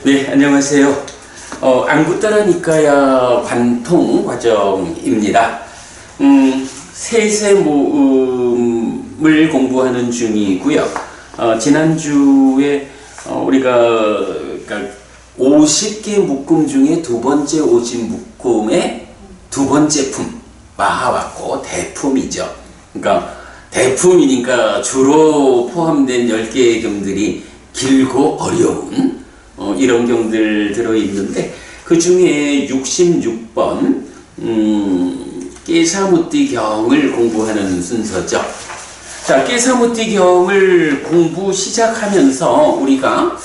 네, 안녕하세요. 안구따라 니까야 관통 과정입니다. 세세 모음을 공부하는 중이고요. 지난주에 우리가 그러니까 50개 묶음 중에 두 번째 오진 묶음의 두 번째 품, 마하왔고 대품이죠. 그러니까 대품이니까 주로 포함된 10개의 경들이 길고 어려운 이런 경들 들어있는데 그 중에 66번 깨사무띠 경을 공부하는 순서죠. 자, 깨사무띠 경을 공부 시작하면서 우리가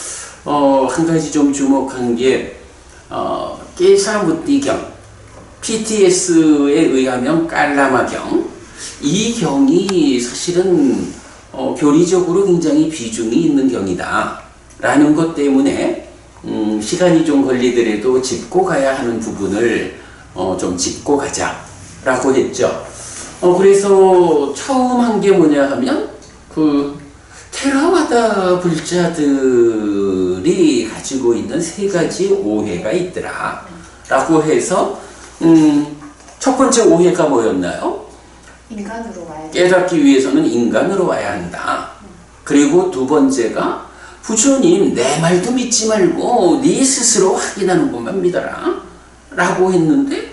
한 가지 좀 주목한 게 깨사무띠 경, PTS에 의하면 깔라마 경, 이 경이 사실은 교리적으로 굉장히 비중이 있는 경이다 라는 것 때문에 시간이 좀 걸리더라도 짚고 가야 하는 부분을 좀 짚고 가자 라고 했죠. 그래서 처음 한 게 뭐냐 하면 그 테라와다 불자들이 가지고 있는 세 가지 오해가 있더라 라고 해서 첫 번째 오해가 뭐였나요? 인간으로 와야 깨닫기 위해서는 인간으로 와야 한다. 그리고 두 번째가 부처님 내 말도 믿지 말고 네 스스로 확인하는 것만 믿어라 라고 했는데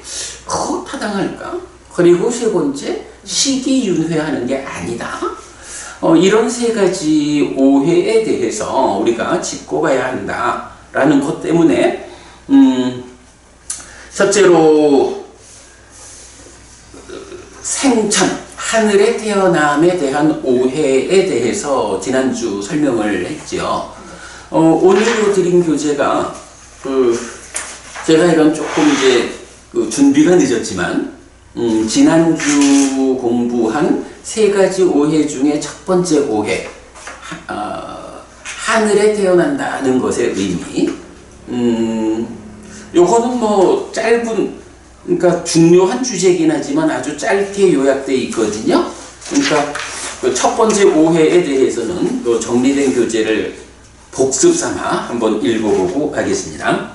타당할까? 그리고 세 번째 시기윤회하는 게 아니다. 이런 세 가지 오해에 대해서 우리가 짚고 가야 한다 라는 것 때문에 첫째로 생천, 하늘에 태어남에 대한 오해에 대해서 지난주 설명을 했죠. 오늘 드린 교재가 제가 이런 조금 이제 준비가 늦었지만 지난주 공부한 세 가지 오해 중에 첫 번째 오해, 하늘에 태어난다는 것의 의미. 요거는 뭐 짧은, 그러니까 중요한 주제이긴 하지만 아주 짧게 요약되어 있거든요. 그러니까 그 첫 번째 오해에 대해서는 또 정리된 교재를 복습 삼아 한번 읽어보고 가겠습니다.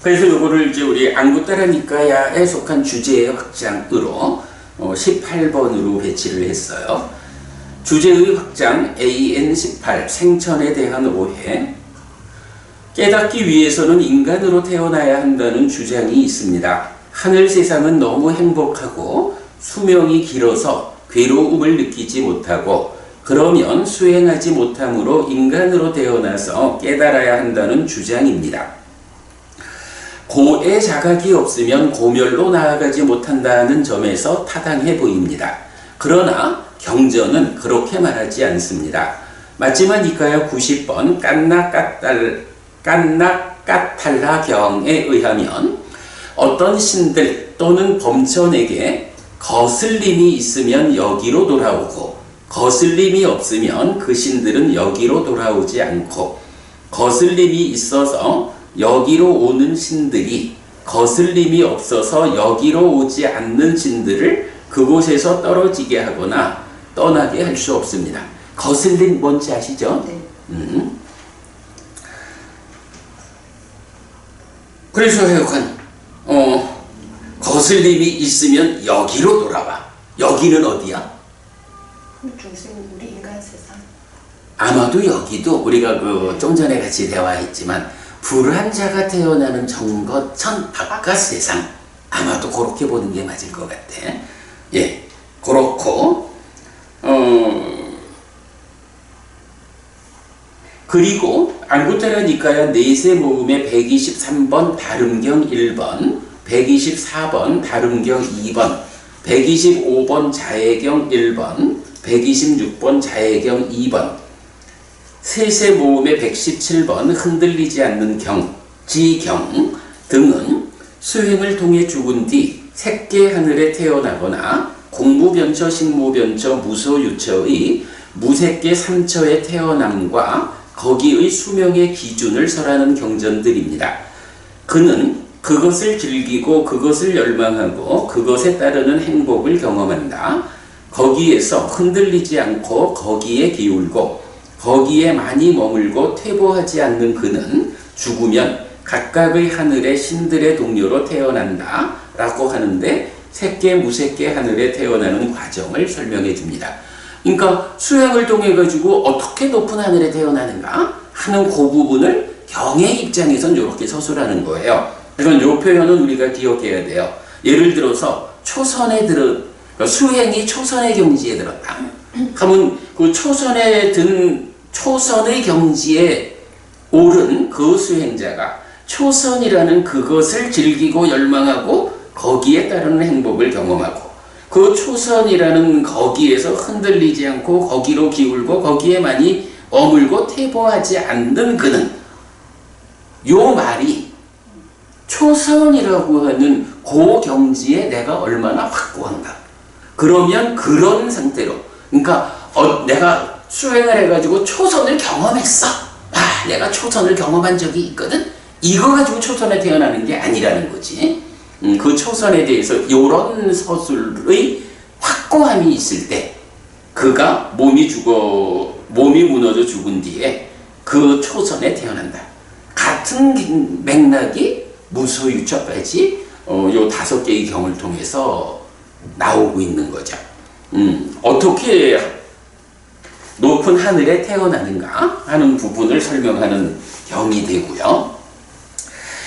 그래서 요거를 이제 우리 안구따라 니까야에 속한 주제의 확장으로 18번으로 배치를 했어요. 주제의 확장 AN18 생천에 대한 오해. 깨닫기 위해서는 인간으로 태어나야 한다는 주장이 있습니다. 하늘 세상은 너무 행복하고 수명이 길어서 괴로움을 느끼지 못하고 그러면 수행하지 못함으로 인간으로 태어나서 깨달아야 한다는 주장입니다. 고의 자각이 없으면 고멸로 나아가지 못한다는 점에서 타당해 보입니다. 그러나 경전은 그렇게 말하지 않습니다. 맞지만 니까야 90번 깐나까탈라 경에 의하면 어떤 신들 또는 범천에게 거슬림이 있으면 여기로 돌아오고 거슬림이 없으면 그 신들은 여기로 돌아오지 않고 거슬림이 있어서 여기로 오는 신들이 거슬림이 없어서 여기로 오지 않는 신들을 그곳에서 떨어지게 하거나 떠나게 할 수 없습니다. 거슬림 뭔지 아시죠? 네. 그래서 하여간 거슬림이 있으면 여기로 돌아와. 여기는 어디야? 중심 우리 인간 세상. 아마도 여기도 우리가 좀 전에 같이 대화했지만 불한자가 태어나는 정거천 바깥 세상, 아마도 그렇게 보는 게 맞을 것 같아. 예, 그렇고 그리고 안구따라 니까야 네세 모음의 123번 발음경 1번, 124번 발음경 2번, 125번 자해경 1번, 126번 자해경 2번, 세세 모음의 117번 흔들리지 않는 경, 지경 등은 수행을 통해 죽은 뒤 색계 하늘에 태어나거나 공무변처, 식무변처, 무소유처의 무색계 삼처에 태어남과 거기의 수명의 기준을 설하는 경전들입니다. 그는 그것을 즐기고 그것을 열망하고 그것에 따르는 행복을 경험한다. 거기에서 흔들리지 않고 거기에 기울고 거기에 많이 머물고 퇴보하지 않는 그는 죽으면 각각의 하늘의 신들의 동료로 태어난다 라고 하는데 새끼 무새끼 하늘에 태어나는 과정을 설명해 줍니다. 그러니까 수행을 통해 가지고 어떻게 높은 하늘에 태어나는가 하는 그 부분을 경의 입장에선 이렇게 서술하는 거예요. 이건 이 표현은 우리가 기억해야 돼요. 예를 들어서 초선에 수행이 초선의 경지에 들었다. 하면 그 초선에 든 초선의 경지에 오른 그 수행자가 초선이라는 그것을 즐기고 열망하고 거기에 따르는 행복을 경험하고 그 초선이라는 거기에서 흔들리지 않고 거기로 기울고 거기에 많이 머물고 퇴보하지 않는 그는 요 말이 초선이라고 하는 그 경지에 내가 얼마나 확고한가. 그러면 그런 상태로 그러니까 내가 수행을 해가지고 초선을 경험했어. 내가 초선을 경험한 적이 있거든. 이거 가지고 초선에 태어나는 게 아니라는 거지. 그 초선에 대해서 이런 서술의 확고함이 있을 때 그가 몸이 무너져 죽은 뒤에 그 초선에 태어난다. 같은 맥락이 무소유처까지 요 5개의 경을 통해서 나오고 있는 거죠. 어떻게 높은 하늘에 태어나는가 하는 부분을 설명하는 경이 되고요.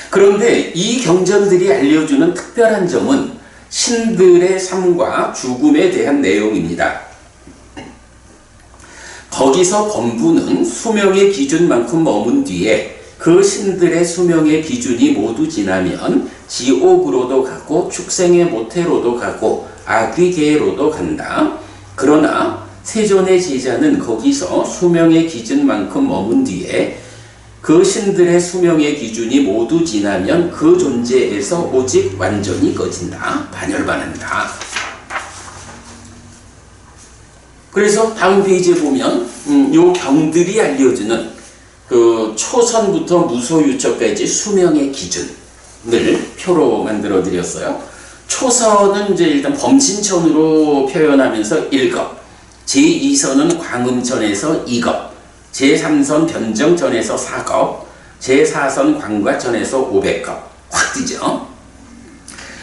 그런데 이 경전들이 알려주는 특별한 점은 신들의 삶과 죽음에 대한 내용입니다. 거기서 범부는 수명의 기준만큼 머문 뒤에 그 신들의 수명의 기준이 모두 지나면 지옥으로도 가고 축생의 모태로도 가고 아귀계로도 간다. 그러나 세존의 제자는 거기서 수명의 기준만큼 머문 뒤에 그 신들의 수명의 기준이 모두 지나면 그 존재에서 오직 완전히 꺼진다. 반열반한다. 그래서 다음 페이지에 보면 요 경들이 알려주는 그 초선부터 무소유처까지 수명의 기준을 표로 만들어 드렸어요. 초선은 이제 일단 범신천으로 표현하면서 1급, 제2선은 광음천에서 2급, 제3선 변정천에서 4급, 제4선 광과천에서 500급. 확 뜨죠?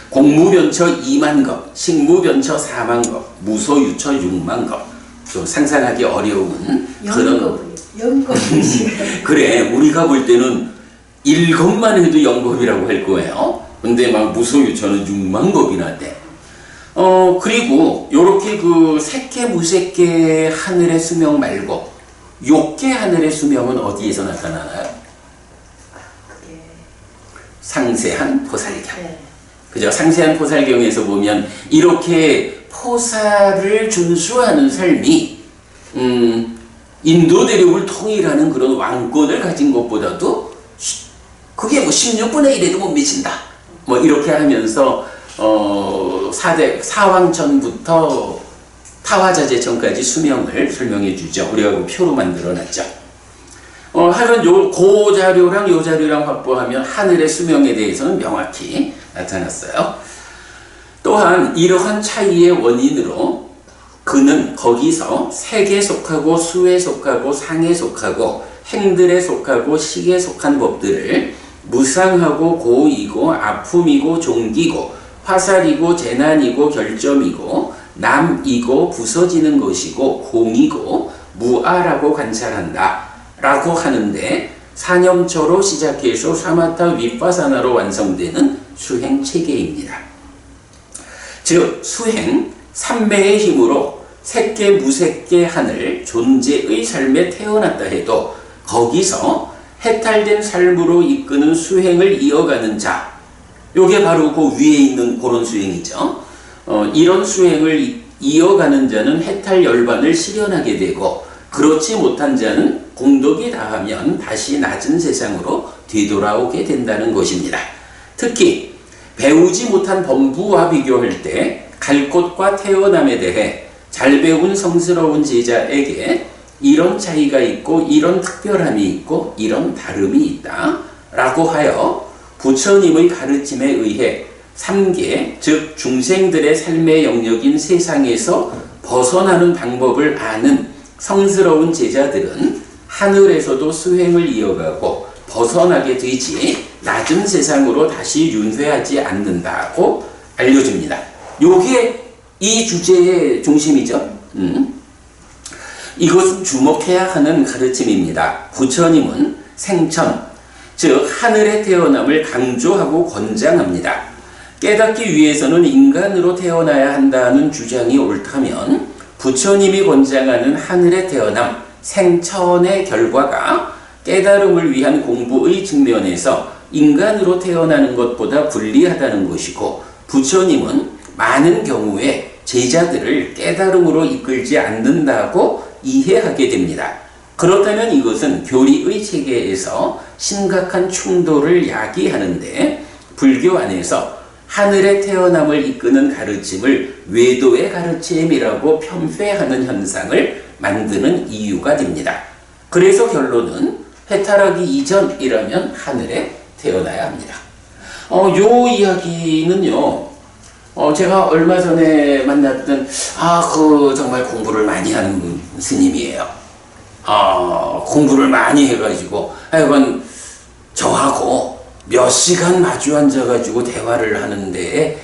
공무변처 2만급, 식무변처 4만급, 무소유처 6만급. 좀 상상하기 어려운 그런 그래, 우리가 볼 때는 1급만 해도 영급이라고 할 거예요. 근데 막 무소유처는 6만급이나 돼. 그리고 요렇게 그 새끼 무새끼 하늘의 수명 말고 욕계 하늘의 수명은 어디에서 나타나나요? 상세한 포살경. 네. 그죠? 상세한 포살경에서 보면 이렇게 포살을 준수하는 삶이 인도 대륙을 통일하는 그런 왕권을 가진 것보다도 그게 뭐 16분의 1에도 못 미친다. 뭐 이렇게 하면서 사왕천부터 타화자재천까지 수명을 설명해 주죠. 우리가 그 표로 만들어 놨죠. 하여간 그 자료랑 요 자료랑 확보하면 하늘의 수명에 대해서는 명확히 나타났어요. 또한 이러한 차이의 원인으로 그는 거기서 색에 속하고 수에 속하고 상에 속하고 행들에 속하고 식에 속한 법들을 무상하고 고이고 아픔이고 종기고 화살이고 재난이고 결점이고 남이고 부서지는 것이고 공이고 무아라고 관찰한다 라고 하는데 사념초로 시작해서 사마타 윗바사나로 완성되는 수행 체계입니다. 즉 수행 3배의 힘으로 새끼 무새끼 하늘 존재의 삶에 태어났다 해도 거기서 해탈된 삶으로 이끄는 수행을 이어가는 자, 요게 바로 그 위에 있는 그런 수행이죠. 이런 수행을 이어가는 자는 해탈 열반을 실현하게 되고 그렇지 못한 자는 공덕이 다하면 다시 낮은 세상으로 되돌아오게 된다는 것입니다. 특히 배우지 못한 범부와 비교할 때 갈 곳과 태어남에 대해 잘 배운 성스러운 제자에게 이런 차이가 있고 이런 특별함이 있고 이런 다름이 있다 라고 하여 부처님의 가르침에 의해 3계 즉 중생들의 삶의 영역인 세상에서 벗어나는 방법을 아는 성스러운 제자들은 하늘에서도 수행을 이어가고 벗어나게 되지 낮은 세상으로 다시 윤회하지 않는다고 알려줍니다. 요게 이 주제의 중심이죠. 이것은 주목해야 하는 가르침입니다. 부처님은 생천, 즉 하늘에 태어남을 강조하고 권장합니다. 깨닫기 위해서는 인간으로 태어나야 한다는 주장이 옳다면 부처님이 권장하는 하늘에 태어남, 생천의 결과가 깨달음을 위한 공부의 측면에서 인간으로 태어나는 것보다 불리하다는 것이고, 부처님은 많은 경우에 제자들을 깨달음으로 이끌지 않는다고 이해하게 됩니다. 그렇다면 이것은 교리의 체계에서 심각한 충돌을 야기하는데, 불교 안에서 하늘에 태어남을 이끄는 가르침을 외도의 가르침이라고 편폐하는 현상을 만드는 이유가 됩니다. 그래서 결론은 해탈하기 이전이라면 하늘에 태어나야 합니다. 요 이야기는요, 제가 얼마 전에 만났던, 정말 공부를 많이 하는 스님이에요. 공부를 많이 해가지고, 하여간 저하고 몇 시간 마주 앉아가지고 대화를 하는데,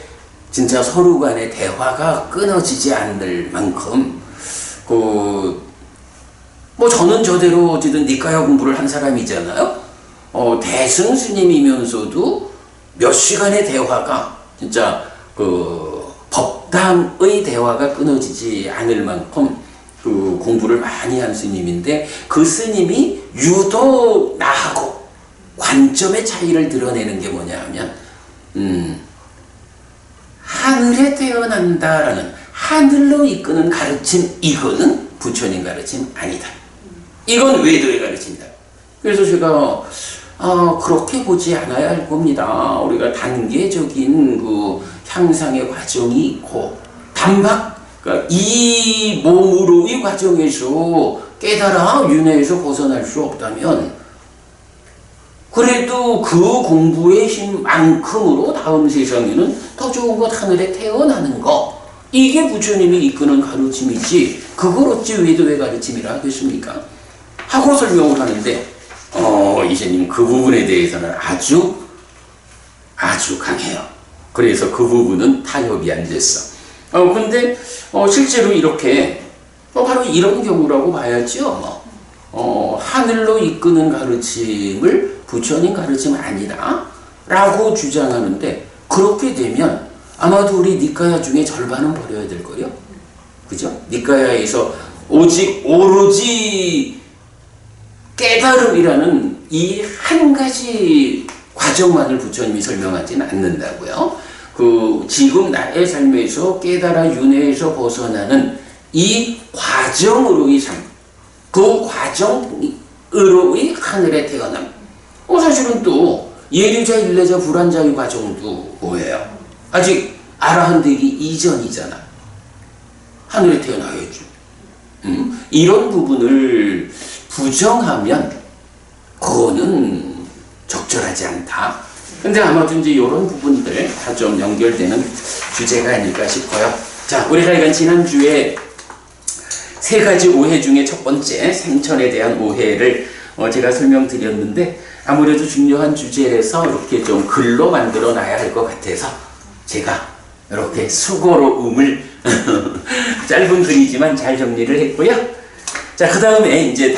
진짜 서로 간의 대화가 끊어지지 않을 만큼, 저는 저대로 어쨌든 니까야 공부를 한 사람이잖아요. 대승 스님이면서도 몇 시간의 대화가 진짜 법당의 대화가 끊어지지 않을 만큼 공부를 많이 한 스님인데, 그 스님이 유독 나하고 관점의 차이를 드러내는 게 뭐냐 하면, 하늘에 태어난다라는 하늘로 이끄는 가르침, 이거는 부처님 가르침 아니다. 이건 외도의 가르침이다. 그래서 제가 그렇게 보지 않아야 할 겁니다. 우리가 단계적인 향상의 과정이 있고, 그러니까 이 몸으로의 과정에서 깨달아 윤회에서 벗어날 수 없다면, 그래도 그 공부의 힘만큼으로 다음 세상에는 더 좋은 것, 하늘에 태어나는 거, 이게 부처님이 이끄는 가르침이지, 그걸 어찌 외도의 가르침이라 하겠습니까? 하고 설명을 하는데, 이제님 그 부분에 대해서는 아주 강해요. 그래서 그 부분은 타협이 안 됐어. 근데 실제로 이렇게 바로 이런 경우라고 봐야죠. 하늘로 이끄는 가르침을 부처님 가르침 아니다 라고 주장하는데, 그렇게 되면 아마도 우리 니까야 중에 절반은 버려야 될 거예요. 그죠? 니까야에서 오로지 깨달음이라는 이 한 가지 과정만을 부처님이 설명하지는 않는다고요. 지금 나의 삶에서 깨달아 윤회에서 벗어나는 이 과정으로의 삶, 그 과정으로의 하늘에 태어남. 사실은 또 예류자, 일례자, 불환자의 과정도 뭐예요? 아직 아라한 되기 이전이잖아. 하늘에 태어나야죠. 이런 부분을 부정하면 그거는 적절하지 않다. 근데 아마도 이제 이런 부분들 다 좀 연결되는 주제가 아닐까 싶어요. 자, 우리가 이건 지난주에 세 가지 오해 중에 첫 번째 생천에 대한 오해를 제가 설명드렸는데, 아무래도 중요한 주제라서 이렇게 좀 글로 만들어 놔야 할 것 같아서 제가 이렇게 수고로 짧은 글이지만 잘 정리를 했고요. 자, 그 다음에 이제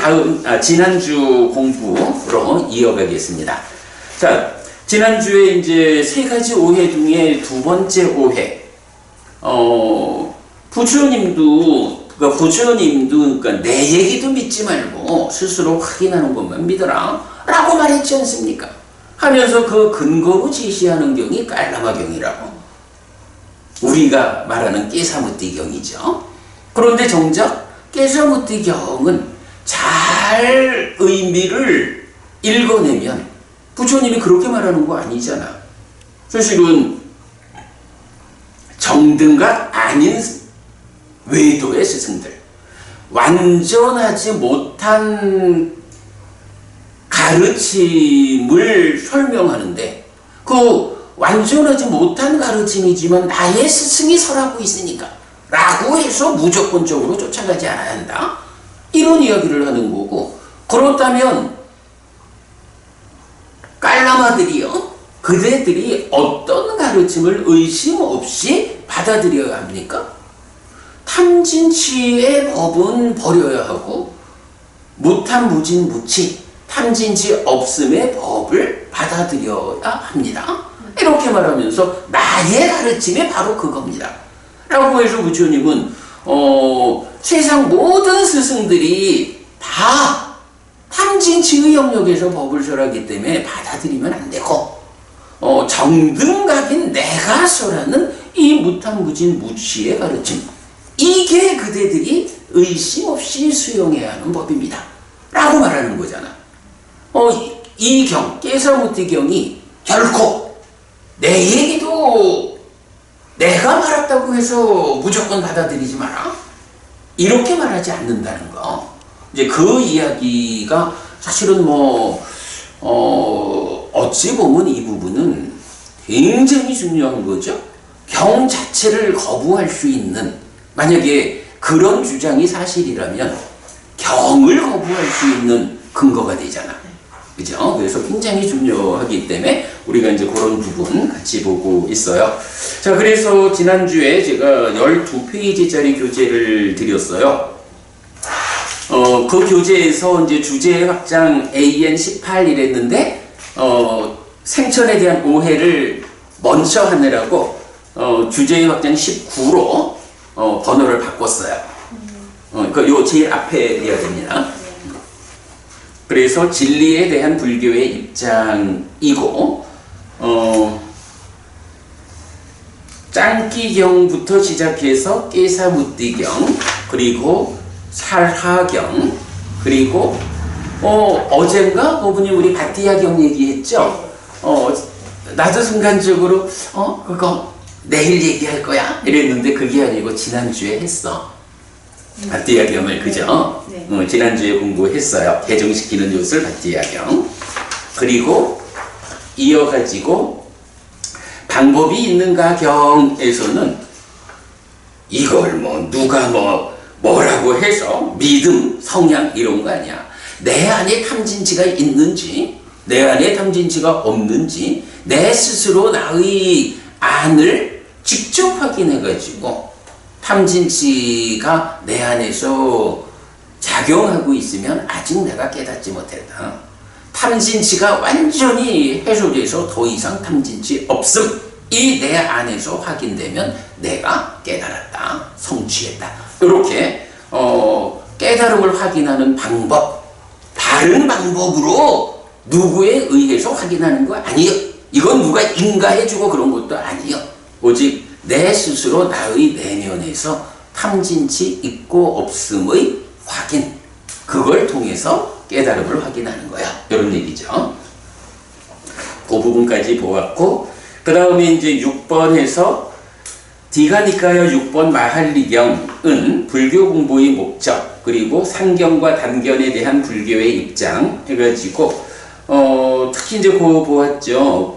지난주 공부로 이어가겠습니다. 자, 지난주에 이제 세 가지 오해 중에 두 번째 오해, 부처님도 그러니까 내 얘기도 믿지 말고 스스로 확인하는 것만 믿어라 라고 말했지 않습니까? 하면서 그 근거로 제시하는 경이 깔라마경이라고, 우리가 말하는 깨사무띠경이죠. 그런데 정작 깨사무띠경은 잘 의미를 읽어내면 부처님이 그렇게 말하는 거 아니잖아. 사실은 정등각 아닌 외도의 스승들, 완전하지 못한 가르침을 설명하는데, 그 완전하지 못한 가르침이지만 나의 스승이 설하고 있으니까 라고 해서 무조건적으로 쫓아가지 않아야 한다, 이런 이야기를 하는 거고, 그렇다면 깔라마들이요, 그대들이 어떤 가르침을 의심 없이 받아들여야 합니까? 탐진치의 법은 버려야 하고 무탐무진 무치, 탐진치 없음의 법을 받아들여야 합니다. 이렇게 말하면서 나의 가르침이 바로 그겁니다. 라고 해서 부처님은 세상 모든 스승들이 다 탐진치의 영역에서 법을 설하기 때문에 받아들이면 안 되고, 정등각인 내가 설하는 이 무탐무진 무치의 가르침, 이게 그대들이 의심 없이 수용해야 하는 법입니다. 라고 말하는 거잖아. 이 경, 깨사무띠경이 결코 내 얘기도 내가 말했다고 해서 무조건 받아들이지 마라, 이렇게 말하지 않는다는 거. 이제 그 이야기가 사실은 어찌 보면 이 부분은 굉장히 중요한 거죠. 경 자체를 거부할 수 있는, 만약에 그런 주장이 사실이라면 경을 거부할 수 있는 근거가 되잖아. 그죠? 그래서 굉장히 중요하기 때문에 우리가 이제 그런 부분 같이 보고 있어요. 자, 그래서 지난주에 제가 12페이지짜리 교재를 드렸어요. 그 교재에서 이제 주제 확장 AN18 이랬는데, 생천에 대한 오해를 먼저 하느라고, 주제 확장 19로, 번호를 바꿨어요. 요 제일 앞에 해야 됩니다. 그래서 진리에 대한 불교의 입장이고, 짱기경부터 시작해서 깨사무띠경, 그리고 살하경, 그리고 어젠가 그분이 우리 바띠야경 얘기했죠. 나도 순간적으로 그거 내일 얘기할 거야 이랬는데 그게 아니고 지난주에 했어. 바띠야경을, 그죠? 네. 지난주에 공부했어요. 개정시키는 요술 바띠야경. 그리고 이어가지고 방법이 있는가 경에서는 이걸 누가 뭐라고 해서 믿음, 성향 이런 거 아니야. 내 안에 탐진치가 있는지, 내 안에 탐진치가 없는지, 내 스스로 나의 안을 직접 확인해가지고 탐진치가 내 안에서 작용하고 있으면 아직 내가 깨닫지 못했다. 탐진치가 완전히 해소돼서 더 이상 탐진치 없음, 이 내 안에서 확인되면 내가 깨달았다, 성취했다. 이렇게 깨달음을 확인하는 방법, 다른 방법으로 누구에 의해서 확인하는 거 아니에요. 이건 누가 인가해주고 그런 것도 아니에요. 오직 내 스스로 나의 내면에서 탐진치 있고 없음의 확인, 그걸 통해서 깨달음을 확인하는 거야. 이런 얘기죠. 그 부분까지 보았고, 그 다음에 이제 6번에서 디가니까요 6번 마할리경은 불교 공부의 목적, 그리고 상경과 단견에 대한 불교의 입장 해가지고, 특히 이제 그거 보았죠.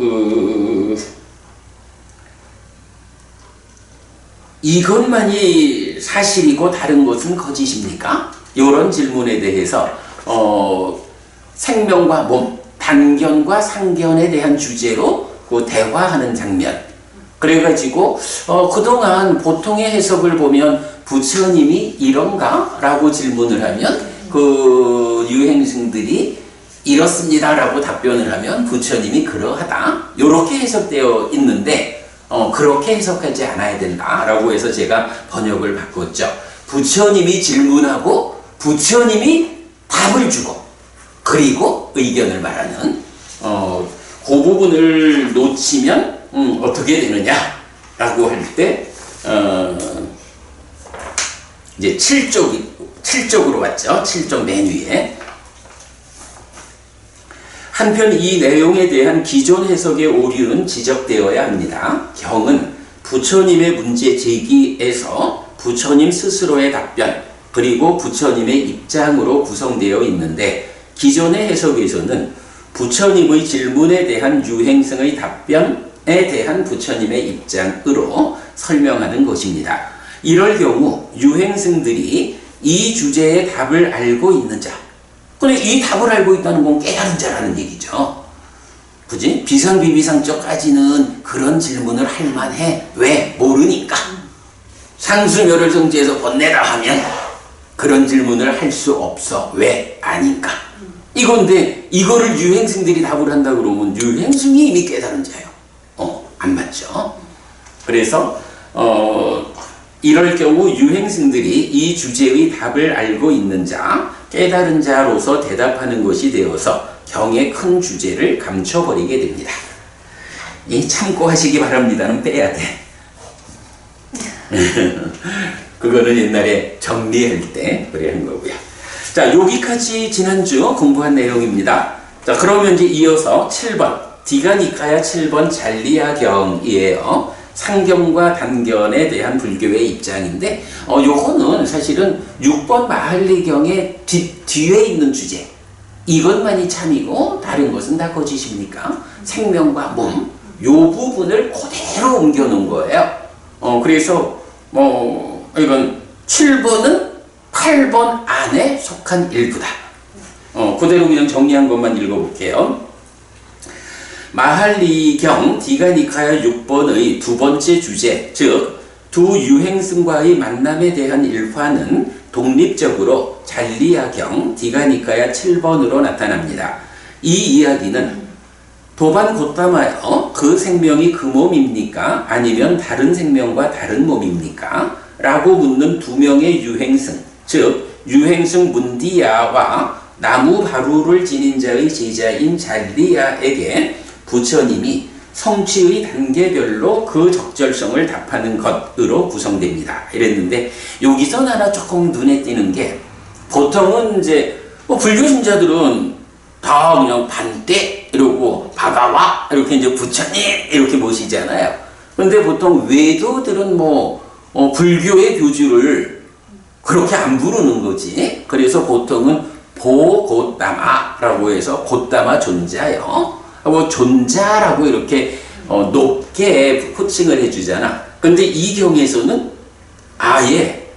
이것만이 사실이고 다른 것은 거짓입니까? 이런 질문에 대해서 생명과 몸, 단견과 상견에 대한 주제로 그 대화하는 장면. 그래가지고 그동안 보통의 해석을 보면 부처님이 이런가? 라고 질문을 하면 그 유행승들이 이렇습니다 라고 답변을 하면 부처님이 그러하다, 이렇게 해석되어 있는데, 그렇게 해석하지 않아야 된다 라고 해서 제가 번역을 바꿨죠. 부처님이 질문하고 부처님이 답을 주고 그리고 의견을 말하는, 그 부분을 놓치면 어떻게 되느냐 라고 할 때 이제 7쪽으로 왔죠. 7쪽 맨 위에. 한편 이 내용에 대한 기존 해석의 오류는 지적되어야 합니다. 경은 부처님의 문제 제기에서 부처님 스스로의 답변, 그리고 부처님의 입장으로 구성되어 있는데, 기존의 해석에서는 부처님의 질문에 대한 유행성의 답변에 대한 부처님의 입장으로 설명하는 것입니다. 이럴 경우 유행승들이 이 주제의 답을 알고 있는 자, 근데 이 답을 알고 있다는 건 깨달은 자라는 얘기죠. 그지? 비상비비상적까지는 그런 질문을 할 만해. 왜? 모르니까. 상수멸을성지에서 번내다 하면 그런 질문을 할 수 없어. 왜? 아니까. 이건데 이거를 유행승들이 답을 한다 그러면 유행승이 이미 깨달은 자예요. 안 맞죠? 그래서 이럴 경우 유행승들이 이 주제의 답을 알고 있는 자, 깨달은 자로서 대답하는 것이 되어서 경의 큰 주제를 감춰버리게 됩니다. 이 참고하시기 바랍니다는 빼야 돼. 그거는 옛날에 정리할 때 그래 한 거고요. 자, 여기까지 지난주 공부한 내용입니다. 자, 그러면 이제 이어서 7번 디가니카야 7번 잘리아경이에요. 상견과 단견에 대한 불교의 입장인데 요거는 사실은 6번 마할리경의 뒤에 있는 주제 이것만이 참이고 다른 것은 다 거짓입니까? 생명과 몸 요 부분을 그대로 옮겨 놓은 거예요. 그래서 이건 7번은 8번 안에 속한 일부다. 그대로 그냥 정리한 것만 읽어볼게요. 마할리경 디가니카야 6번의 두 번째 주제, 즉 두 유행승과의 만남에 대한 일화는 독립적으로 잘리아경 디가니카야 7번으로 나타납니다. 이 이야기는 도반 곧다마요, 그 생명이 그 몸입니까? 아니면 다른 생명과 다른 몸입니까? 라고 묻는 두 명의 유행승, 즉 유행승 문디야와 나무 바루를 지닌 자의 제자인 잘리아에게 부처님이 성취의 단계별로 그 적절성을 답하는 것으로 구성됩니다. 이랬는데 여기서 하나 조금 눈에 띄는 게 보통은 이제 불교 신자들은 다 그냥 반대 이러고 바가와 이렇게 이제 부처님 이렇게 모시잖아요. 그런데 보통 외도들은 불교의 교주를 그렇게 안 부르는 거지. 그래서 보통은 보고따마라고 해서 곧다마 존자요. 존자라고 이렇게 높게 호칭을 해주잖아. 근데 이 경에서는 아예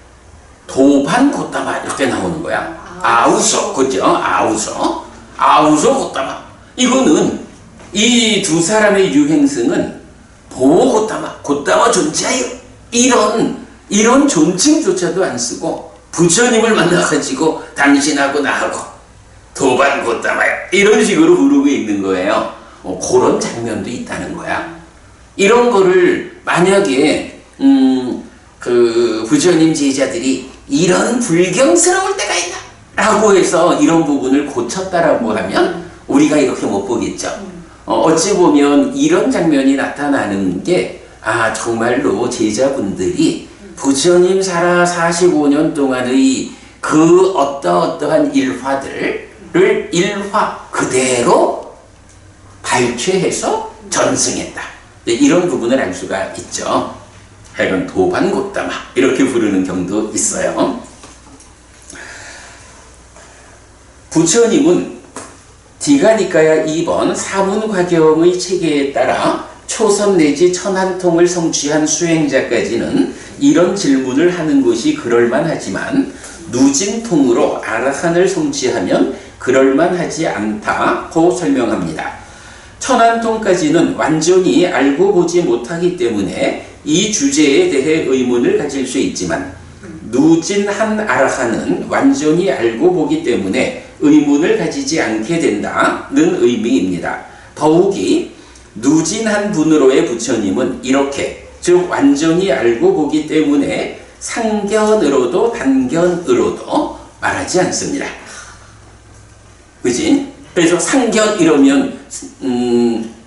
도반 곧다마 이렇게 나오는 거야. 아우소, 그죠? 아우소 곧다마. 이거는 이 두 사람의 유행승은 보고따마, 곧다마 존자요. 이런 존칭조차도 안 쓰고 부처님을 만나가지고 당신하고 나하고 도반 곧다마요 이런 식으로 부르고 있는 거예요. 그런 장면도 있다는 거야. 이런 거를 만약에 그 부처님 제자들이 이런 불경스러울 때가 있다 라고 해서 이런 부분을 고쳤다라고 하면 우리가 이렇게 못 보겠죠. 어찌 보면 이런 장면이 나타나는 게 정말로 제자분들이 부처님 살아 45년 동안의 그 어떠한 일화들을 일화 그대로 발췌해서 전승했다. 이런 부분을 알 수가 있죠. 하여간 도반곧다마 이렇게 부르는 경우도 있어요. 부처님은 디가니카야 2번 사문화경의 체계에 따라 초선 내지 천한통을 성취한 수행자까지는 이런 질문을 하는 것이 그럴만하지만 누진통으로 아라한을 성취하면 그럴만하지 않다고 설명합니다. 천한통까지는 완전히 알고 보지 못하기 때문에 이 주제에 대해 의문을 가질 수 있지만 누진한 아라한은 완전히 알고 보기 때문에 의문을 가지지 않게 된다는 의미입니다. 더욱이 누진한 분으로의 부처님은 이렇게 즉 완전히 알고 보기 때문에 상견으로도 단견으로도 말하지 않습니다. 그지? 그래서 상견 이러면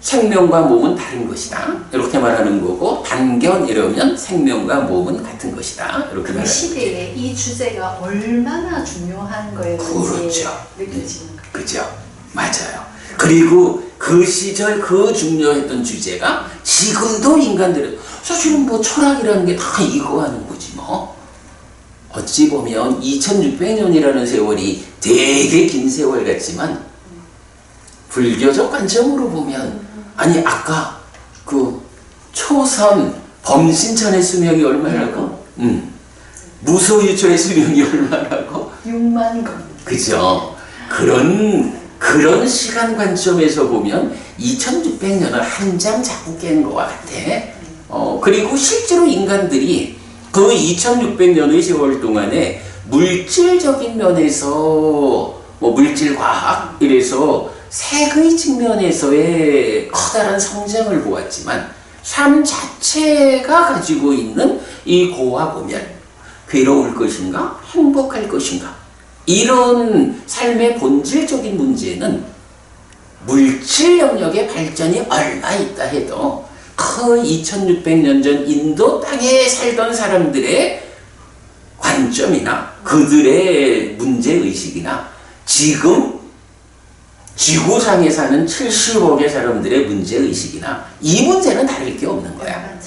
생명과 몸은 다른 것이다 이렇게 말하는 거고 단견 이러면 생명과 몸은 같은 것이다 이렇게 말하는 거죠. 시대에 이 주제가 얼마나 중요한 거예요. 그렇죠. 느껴지는 거예요. 그죠? 맞아요. 그리고 그 시절 그 중요했던 주제가 지금도 인간들은 사실은 철학이라는 게 다 이거 하는 거지 뭐. 어찌 보면 2600년이라는 세월이 되게 긴 세월 같지만 불교적 관점으로 보면 아까 그 초선 범신천의 수명이 얼마라고? 무소유초의 수명이 얼마라고? 6만 건. 그죠? 그런 시간 관점에서 보면 2600년을 한 장 자꾸 깬 것과 같아. 그리고 실제로 인간들이 그 2600년의 세월 동안에 물질적인 면에서 뭐 물질과학 이래서 색의 측면에서의 커다란 성장을 보았지만 삶 자체가 가지고 있는 이 고와 고멸, 괴로울 것인가 행복할 것인가, 이런 삶의 본질적인 문제는 물질 영역의 발전이 얼마 있다 해도 그 2600년 전 인도 땅에 살던 사람들의 관점이나 그들의 문제의식이나 지금 지구상에 사는 70억의 사람들의 문제의식이나 이 문제는 다를 게 없는 거야.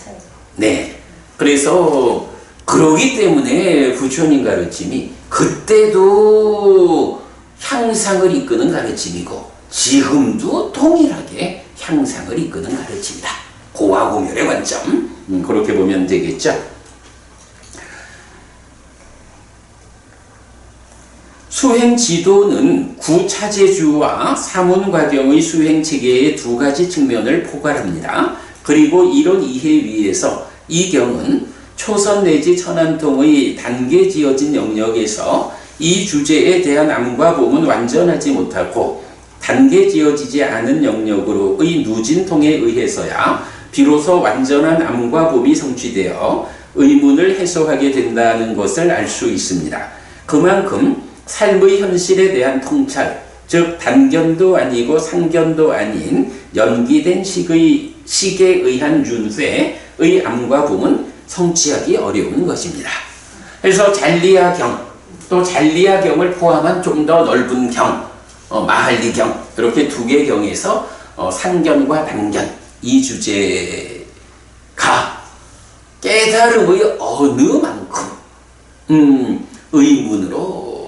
네. 그래서 그러기 때문에 부처님 가르침이 그때도 향상을 이끄는 가르침이고 지금도 동일하게 향상을 이끄는 가르침이다. 고와 고멸의 관점. 그렇게 보면 되겠죠. 수행 지도는 구차제주와 사문과경의 수행 체계의 두 가지 측면을 포괄합니다. 그리고 이런 이해 위에서 이 경은 초선 내지 천안통의 단계 지어진 영역에서 이 주제에 대한 암과 봄은 완전하지 못하고 단계 지어지지 않은 영역으로의 누진통에 의해서야 비로소 완전한 암과 봄이 성취되어 의문을 해소하게 된다는 것을 알 수 있습니다. 그만큼 삶의 현실에 대한 통찰, 즉 단견도 아니고 상견도 아닌 연기된 식에 의한 윤회의 암과 봄은 성취하기 어려운 것입니다. 그래서 잔리아경, 또 잔리아경을 포함한 좀 더 넓은 경, 마할리경, 이렇게 두 개 경에서 상견과 단견, 이 주제가 깨달음의 어느 만큼 의문으로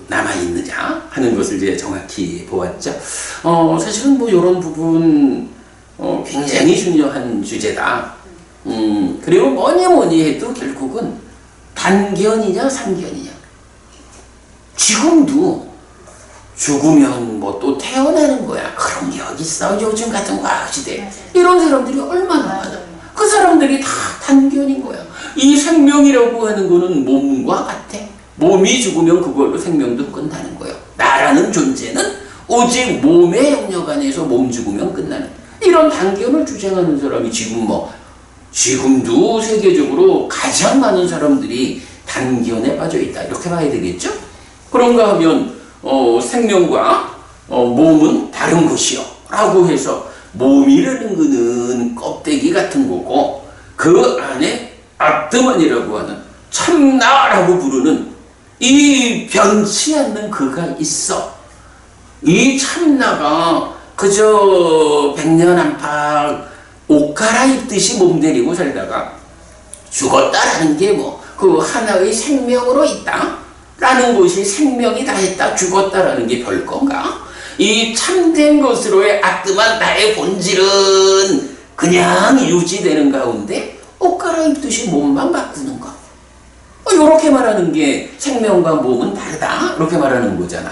남아있느냐 하는 것을 이제 정확히 보았죠. 사실은 뭐 이런 부분 굉장히 중요한 주제다. 그리고 뭐니 해도 결국은 단견이냐 상견이냐. 지금도 죽으면 뭐 또 태어나는 거야. 그런 게 어딨어. 요즘 같은 과학시대. 이런 사람들이 얼마나 많아. 그 사람들이 다 단견인 거야. 이 생명이라고 하는 거는 몸과 같아. 몸이 죽으면 그걸로 생명도 끝나는 거예요. 나라는 존재는 오직 몸의 영역 안에서 몸 죽으면 끝나는 이런 단견을 주장하는 사람이 지금도 세계적으로 가장 많은 사람들이 단견에 빠져 있다. 이렇게 봐야 되겠죠? 그런가 하면 생명과 몸은 다른 것이요 라고 해서 몸이라는 것은 껍데기 같은 거고 그 안에 아트만이라고 하는 참나라고 부르는 이 변치 않는 그가 있어. 이 참나가 그저 백년 안팎 옷 갈아입듯이 몸 데리고 살다가 죽었다라는 게 그 하나의 생명으로 있다 라는 것이 생명이 다 했다 죽었다라는 게 별건가? 이 참된 것으로의 아트만 나의 본질은 그냥 유지되는 가운데 옷 갈아입듯이 몸만 바꾸는 거. 이렇게 말하는 게 생명과 몸은 다르다. 이렇게 말하는 거잖아.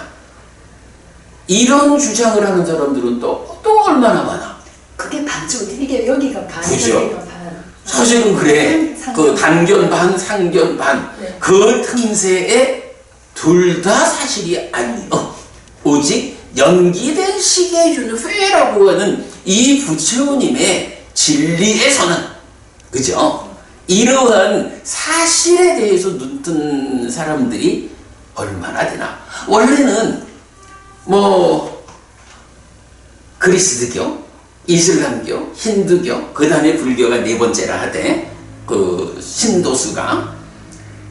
이런 주장을 하는 사람들은 또 얼마나 많아. 그게 반죠. 이게 여기가 반, 그죠? 여기가 반. 사실은 그래. 그 단견 반, 상견 반. 네. 그 틈새에 둘 다 사실이 아니요. 오직 연기된 식의 윤회라고 하는 이 부처님의 진리에서는, 그죠? 이러한 사실에 대해서 눈뜬 사람들이 얼마나 되나. 원래는 그리스도교, 이슬람교, 힌두교, 그 다음에 불교가 네 번째라 하대. 그 신도수가.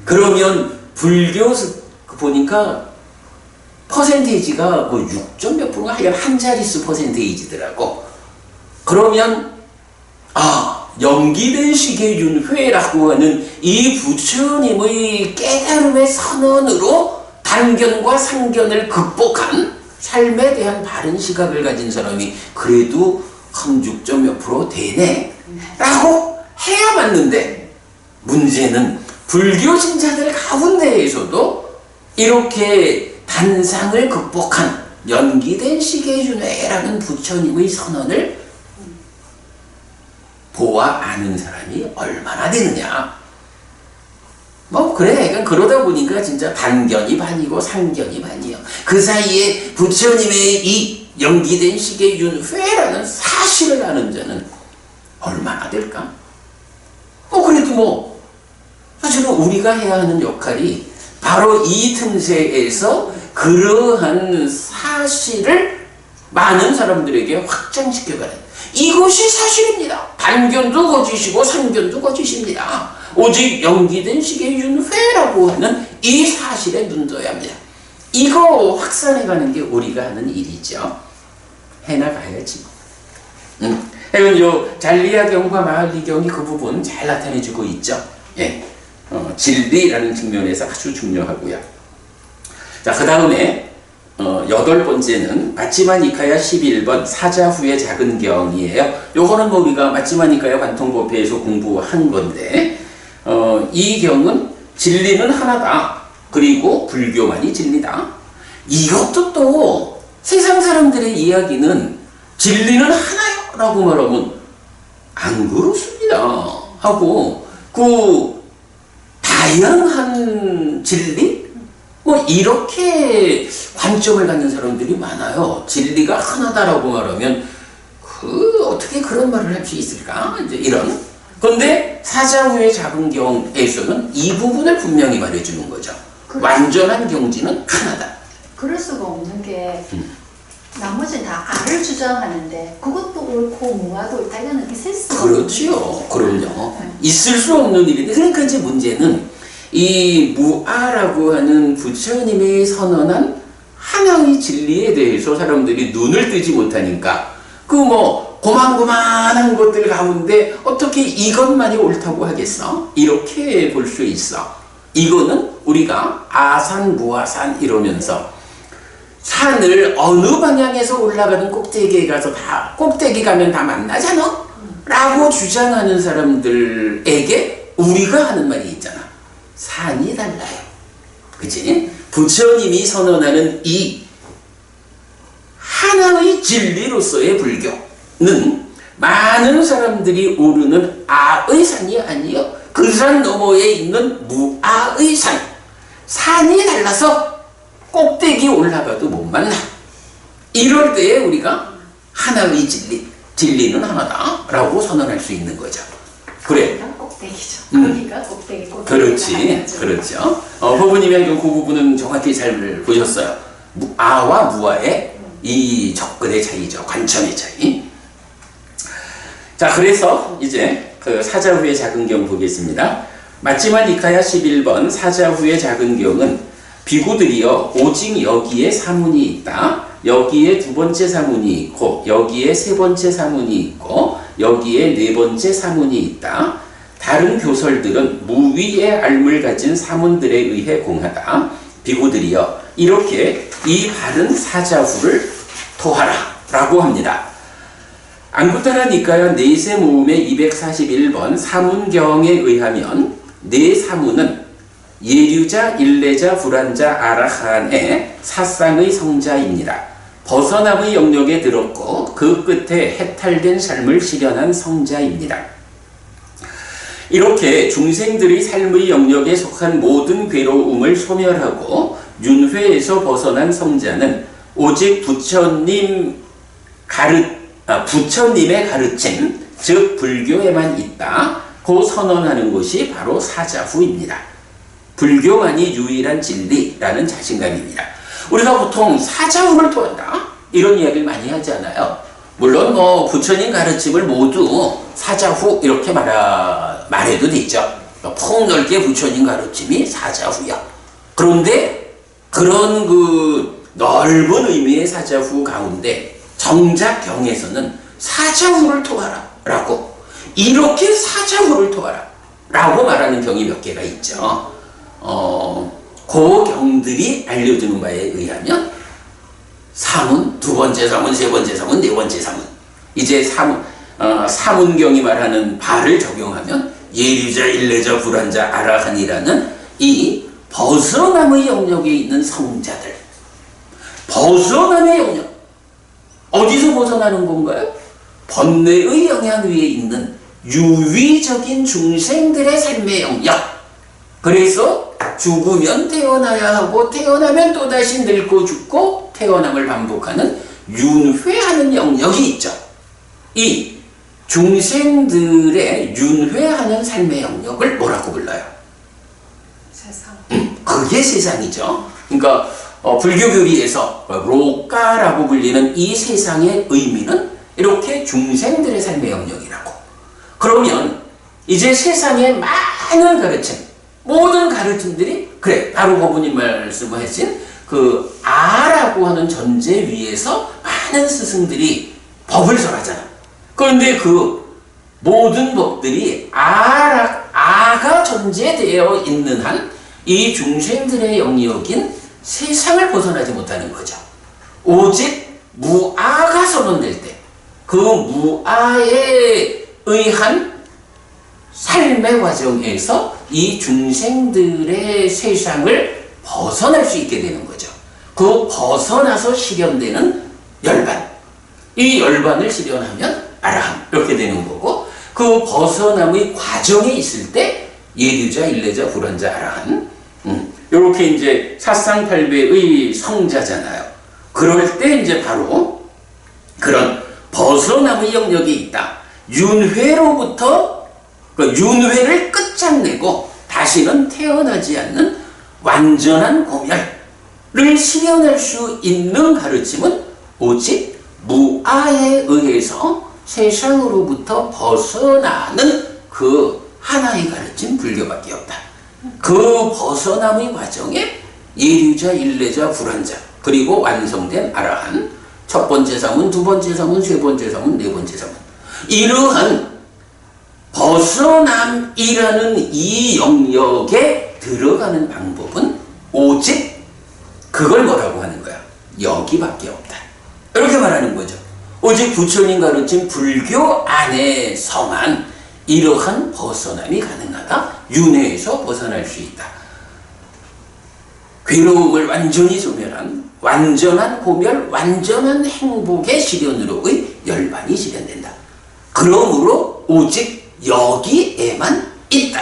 그러면 불교 보니까 퍼센테이지가 6점 몇 프로가 하여간 한 자릿수 퍼센테이지더라고. 그러면 연기된 식의 윤회라고 하는 이 부처님의 깨달음의 선언으로 단견과 상견을 극복한 삶에 대한 바른 시각을 가진 사람이 그래도 한 6점 몇 프로 되네 라고 해야 맞는데, 문제는 불교 신자들 가운데에서도 이렇게 단상을 극복한 연기된 시계윤회라는 부처님의 선언을 보아 아는 사람이 얼마나 되느냐. 뭐 그래, 그러니까 그러다 보니까 진짜 단견이 반이고 상견이 반이요. 그 사이에 부처님의 이 연기된 시계윤회라는 사실을 아는 자는 얼마나 될까? 그래도 뭐 사실은 우리가 해야 하는 역할이 바로 이 틈새에서 그러한 사실을 많은 사람들에게 확장시켜가는, 이것이 사실입니다. 단견도 거짓이고 상견도 거짓입니다. 오직 연기된 시계윤회라고 하는 이 사실에 눈떠야 합니다. 이거 확산해가는 게 우리가 하는 일이죠. 해나가야지. 이건 잘리아경과 마할리경이 그 부분 잘 나타내주고 있죠. 예. 진리라는 측면에서 아주 중요하고요. 자, 그 다음에 8번째는 마찌마 니카야 11번 사자후의 작은 경이에요. 요거는 뭐 우리가 마찌마 니카야 관통법회에서 공부한 건데, 이 경은 진리는 하나다. 그리고 불교만이 진리다. 이것도 또 세상 사람들의 이야기는 진리는 하나요 라고 말하면 안 그렇습니다 하고, 그 다양한 진리? 뭐 이렇게 관점을 갖는 사람들이 많아요. 진리가 하나다라고 말하면 어떻게 그런 말을 할 수 있을까? 이제 이런. 그런데 사자후의 작은 경에서는 이 부분을 분명히 말해주는 거죠. 완전한 경지는 하나다. 그럴 수가 없는 게 나머지는 다 알을 주장하는데 그것도 옳고 무아도 옳다, 이거는 있을 수가 없는 그렇지요. 그럼요. 있을 수 없는 일인데, 그러니까 이제 문제는 이 무아라고 하는 부처님이 선언한 하나의 진리에 대해서 사람들이 눈을 뜨지 못하니까 그 뭐 고만고만한 것들 가운데 어떻게 이것만이 옳다고 하겠어? 이렇게 볼 수 있어. 이거는 우리가 아산 무아산 이러면서 산을 어느 방향에서 올라가는 꼭대기에 가서 다 꼭대기 가면 다 만나잖아? 라고 주장하는 사람들에게 우리가 하는 말이 있잖아. 산이 달라요. 그치? 부처님이 선언하는 이 하나의 진리로서의 불교는 많은 사람들이 오르는 아의 산이 아니요, 그 산 너머에 있는 무아의 산. 산이 달라서 꼭대기 올라가도 못 만나. 이럴 때에 우리가 하나의 진리는 하나다 라고 선언할 수 있는 거죠. 그래. 꼭대기죠. 거기가 꼭대기. 그렇지. 그렇죠. 허부님이 그 부분은 정확히 잘 보셨어요. 아와 무아의 이 접근의 차이죠. 관점의 차이. 자, 그래서 이제 그 사자후의 작은 경 보겠습니다. 마찌마 니카야 11번 사자후의 작은 경은 비구들이여 오직 여기에 사문이 있다. 여기에 두 번째 사문이 있고, 여기에 세 번째 사문이 있고, 여기에 네 번째 사문이 있다. 다른 교설들은 무위의 알물 가진 사문들에 의해 공하다. 비구들이여 이렇게 이 바른 사자후를 토하라 라고 합니다. 앙구타라 니카야 네세 모음의 241번 사문경에 의하면 네 사문은 예류자, 일레자, 불안자, 아라한의 사상의 성자입니다. 벗어남의 영역에 들었고 그 끝에 해탈된 삶을 실현한 성자입니다. 이렇게 중생들의 삶의 영역에 속한 모든 괴로움을 소멸하고 윤회에서 벗어난 성자는 오직 부처님의 가르침, 즉 불교에만 있다고 선언하는 것이 바로 사자후입니다. 불교만이 유일한 진리라는 자신감입니다. 우리가 보통 사자후를 토한다 이런 이야기를 많이 하지 않아요. 물론 뭐 부처님 가르침을 모두 사자후 이렇게 말해도 되죠. 폭넓게 부처님 가르침이 사자후야. 그런데 그런 그 넓은 의미의 사자후 가운데 정작 경에서는 사자후를 토하라 라고, 이렇게 사자후를 토하라 라고 말하는 경이 몇 개가 있죠. 그 경들이 알려주는 바에 의하면 사문, 두 번째 사문, 세 번째 사문, 네 번째 사문. 이제 사문경이 말하는 바를 적용하면 예류자, 일레자, 불안자, 아라한이라는 이 벗어남의 영역에 있는 성자들, 벗어남의 영역. 어디서 벗어나는 건가요? 번뇌의 영향 위에 있는 유위적인 중생들의 삶의 영역. 그래서 죽으면 태어나야 하고 태어나면 또다시 늙고 죽고 태어남을 반복하는 윤회하는 영역이 있죠. 이 중생들의 윤회하는 삶의 영역을 뭐라고 불러요? 세상. 그게 세상이죠. 그러니까 불교 교리에서 로까라고 불리는 이 세상의 의미는 이렇게 중생들의 삶의 영역이라고. 그러면 이제 세상의 많은 가르침, 모든 가르침들이 그래 바로 법부님 말씀하신 그 아라고 하는 전제 위에서 많은 스승들이 법을 설하잖아. 그런데 그 모든 법들이 아가 전제되어 있는 한 이 중생들의 영역인 세상을 벗어나지 못하는 거죠. 오직 무아가 선언될 때 그 무아에 의한 삶의 과정에서 이 중생들의 세상을 벗어날 수 있게 되는 거죠. 그 벗어나서 실현되는 열반. 이 열반을 실현하면 아라함 이렇게 되는 거고, 그 벗어남의 과정에 있을 때 예류자, 일례자, 불환자, 아라함 이렇게 이제 사상팔배의 성자잖아요. 그럴 때 이제 바로 그런 벗어남의 영역이 있다. 윤회로부터 그 윤회를 끝장내고 다시는 태어나지 않는 완전한 고멸을 실현할 수 있는 가르침은 오직 무아에 의해서 세상으로부터 벗어나는 그 하나의 가르침 불교밖에 없다. 그 벗어남의 과정에 예류자, 일례자, 불환자, 그리고 완성된 아라한, 첫 번째 사문, 두 번째 사문, 세 번째 사문, 네 번째 사문, 이러한 벗어남이라는 이 영역에 들어가는 방법은 오직 그걸 뭐라고 하는 거야? 여기밖에 없다. 이렇게 말하는 거죠. 오직 부처님 가르친 불교 안에서만 이러한 벗어남이 가능하다. 윤회에서 벗어날 수 있다. 괴로움을 완전히 소멸한 완전한 고멸, 완전한 행복의 실현으로의 열반이 실현된다. 그러므로 오직 여기에만 있다.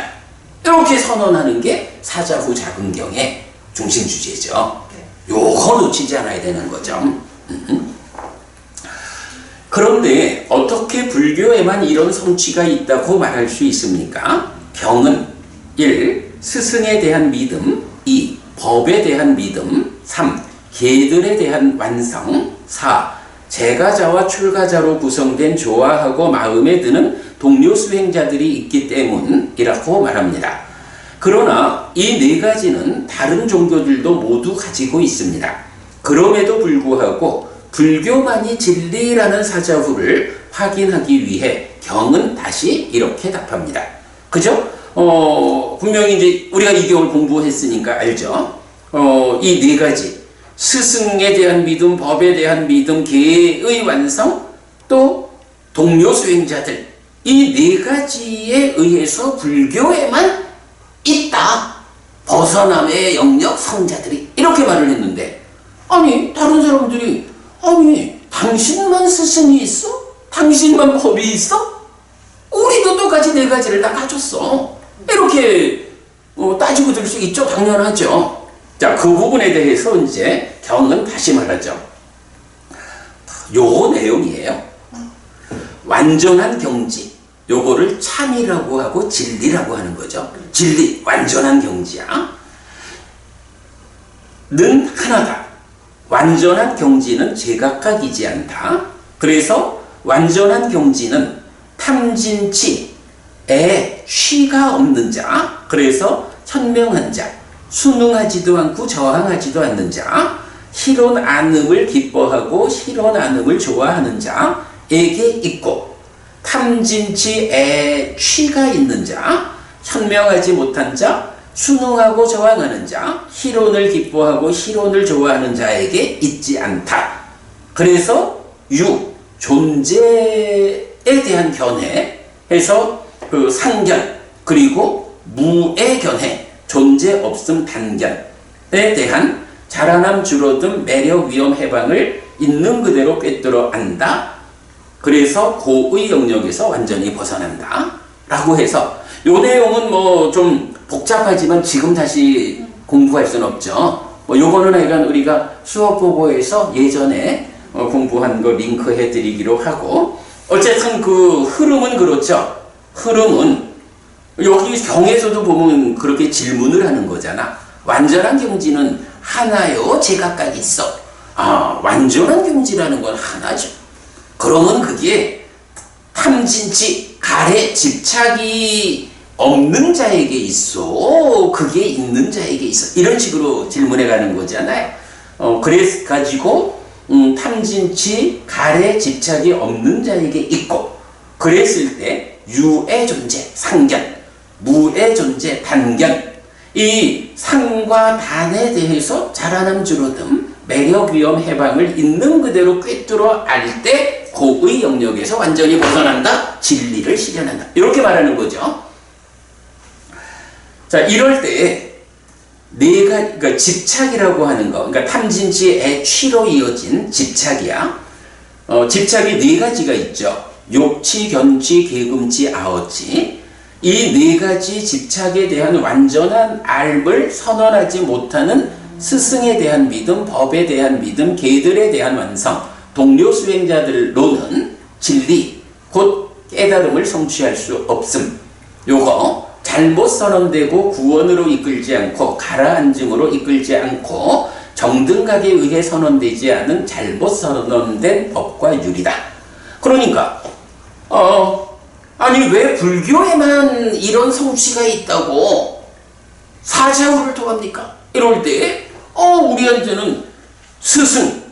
이렇게 선언하는 게 사자후 자근경의 중심 주제죠. 요거 놓치지 않아야 되는 거죠. 그런데 어떻게 불교에만 이런 성취가 있다고 말할 수 있습니까? 경은 1. 스승에 대한 믿음, 2. 법에 대한 믿음, 3. 개들에 대한 완성, 4. 제가자와 출가자로 구성된 좋아하고 마음에 드는 동료 수행자들이 있기 때문이라고 말합니다. 그러나 이 네 가지는 다른 종교들도 모두 가지고 있습니다. 그럼에도 불구하고 불교만이 진리라는 사자후를 확인하기 위해 경은 다시 이렇게 답합니다. 그죠? 분명히 이제 우리가 2개월 공부했으니까 알죠? 이 네 가지. 스승에 대한 믿음, 법에 대한 믿음, 계의 완성, 또 동료 수행자들. 이 네 가지에 의해서 불교에만 있다. 벗어남의 영역 성자들이. 이렇게 말을 했는데, 아니, 다른 사람들이, 아니, 당신만 스승이 있어? 당신만 법이 있어? 우리도 똑같이 네 가지를 다 가졌어. 이렇게 따지고 들 수 있죠. 당연하죠. 자, 그 부분에 대해서 이제 경은 다시 말하죠. 요 내용이에요. 완전한 경지. 요거를 참이라고 하고 진리라고 하는 거죠. 진리, 완전한 경지야. 는 하나다. 완전한 경지는 제각각이지 않다. 그래서 완전한 경지는 탐진치에 쉬가 없는 자, 그래서 현명한 자, 순응하지도 않고 저항하지도 않는 자, 실온 안음을 기뻐하고 실온 안음을 좋아하는 자에게 있고, 탐진치에 취가 있는 자, 현명하지 못한 자, 순응하고 저항하는 자, 실온을 기뻐하고 실온을 좋아하는 자에게 있지 않다. 그래서 존재에 대한 견해에서 그 상견, 그리고 무의 견해, 존재 없음 단견에 대한 자라남 줄어듦 매력 위험 해방을 있는 그대로 꿰뚫어 안다. 그래서 고의 영역에서 완전히 벗어난다 라고 해서 요 내용은 뭐 좀 복잡하지만 지금 다시 공부할 수는 없죠. 뭐 요거는 하여간 우리가 수업 보고에서 예전에 공부한 거 링크해 드리기로 하고, 어쨌든 그 흐름은 그렇죠. 흐름은 여기 경에서도 보면 그렇게 질문을 하는 거잖아. 완전한 경지는 하나요? 제각각 있어. 아, 완전한 경지라는 건 하나죠. 그러면 그게 탐진치, 가래, 집착이 없는 자에게 있어. 그게 있는 자에게 있어. 이런 식으로 질문해 가는 거잖아요. 그래서 가지고 탐진치, 가래, 집착이 없는 자에게 있고, 그랬을 때 유의 존재, 상견, 무의 존재, 단견, 이 상과 단에 대해서 자라남 줄어듦, 매력 위험 해방을 있는 그대로 꿰뚫어 알 때 고의 영역에서 완전히 벗어난다. 진리를 실현한다. 이렇게 말하는 거죠. 자, 이럴 때 그러니까 집착이라고 하는 거, 그러니까 탐진치의 취로 이어진 집착이야. 집착이 네 가지가 있죠. 욕치, 견치, 계금치, 아어치. 이 네 가지 집착에 대한 완전한 알을 선언하지 못하는 스승에 대한 믿음, 법에 대한 믿음, 계들에 대한 완성, 동료 수행자들로는 진리, 곧 깨달음을 성취할 수 없음. 요거 잘못 선언되고 구원으로 이끌지 않고 가라앉음으로 이끌지 않고 정등각에 의해 선언되지 않은 잘못 선언된 법과 율이다. 그러니까 아니 왜 불교에만 이런 성취가 있다고 사자우를 통합니까? 이럴 때 우리한테는 스승,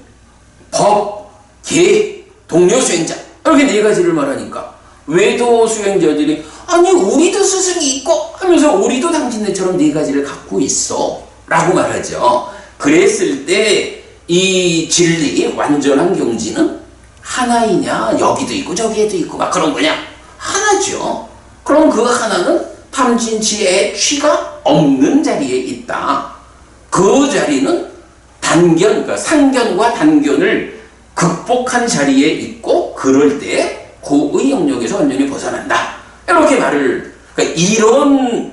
법, 계, 동료 수행자 이렇게 네 가지를 말하니까 외도 수행자들이 아니 우리도 스승이 있고 하면서 우리도 당신네처럼 네 가지를 갖고 있어 라고 말하죠. 그랬을 때 이 진리, 완전한 경지는 하나이냐, 여기도 있고 저기에도 있고 막 그런 거냐? 하나죠. 그럼 그 하나는 탐진치의 취가 없는 자리에 있다. 그 자리는 단견, 그러니까 상견과 단견을 극복한 자리에 있고, 그럴 때 고의 영역에서 완전히 벗어난다. 이렇게 말을, 그러니까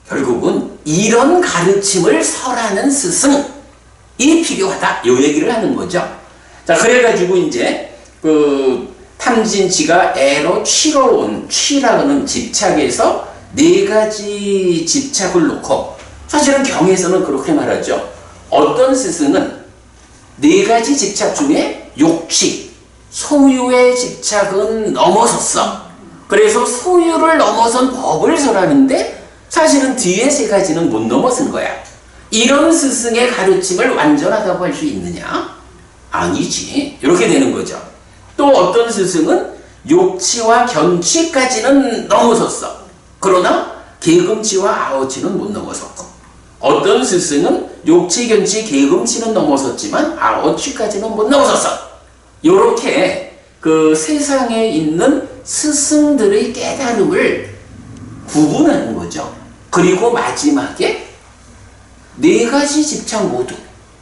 결국은 이런 가르침을 설하는 스승이 필요하다. 요 얘기를 하는 거죠. 자, 그래가지고 이제 탐진치가 애로 취로 온 취라는 집착에서 네 가지 집착을 놓고, 사실은 경에서는 그렇게 말하죠. 어떤 스승은 네 가지 집착 중에 욕취, 소유의 집착은 넘어섰어. 그래서 소유를 넘어선 법을 설하는데 사실은 뒤에 세 가지는 못 넘어선 거야. 이런 스승의 가르침을 완전하다고 할 수 있느냐? 아니지. 이렇게 되는 거죠. 또 어떤 스승은 욕치와 견치까지는 넘어섰어. 그러나 계금치와 아어치는 못 넘어섰고, 어떤 스승은 욕치, 견치, 계금치는 넘어섰지만 아어치까지는 못 넘어섰어. 요렇게 그 세상에 있는 스승들의 깨달음을 구분하는 거죠. 그리고 마지막에 네 가지 집착 모두,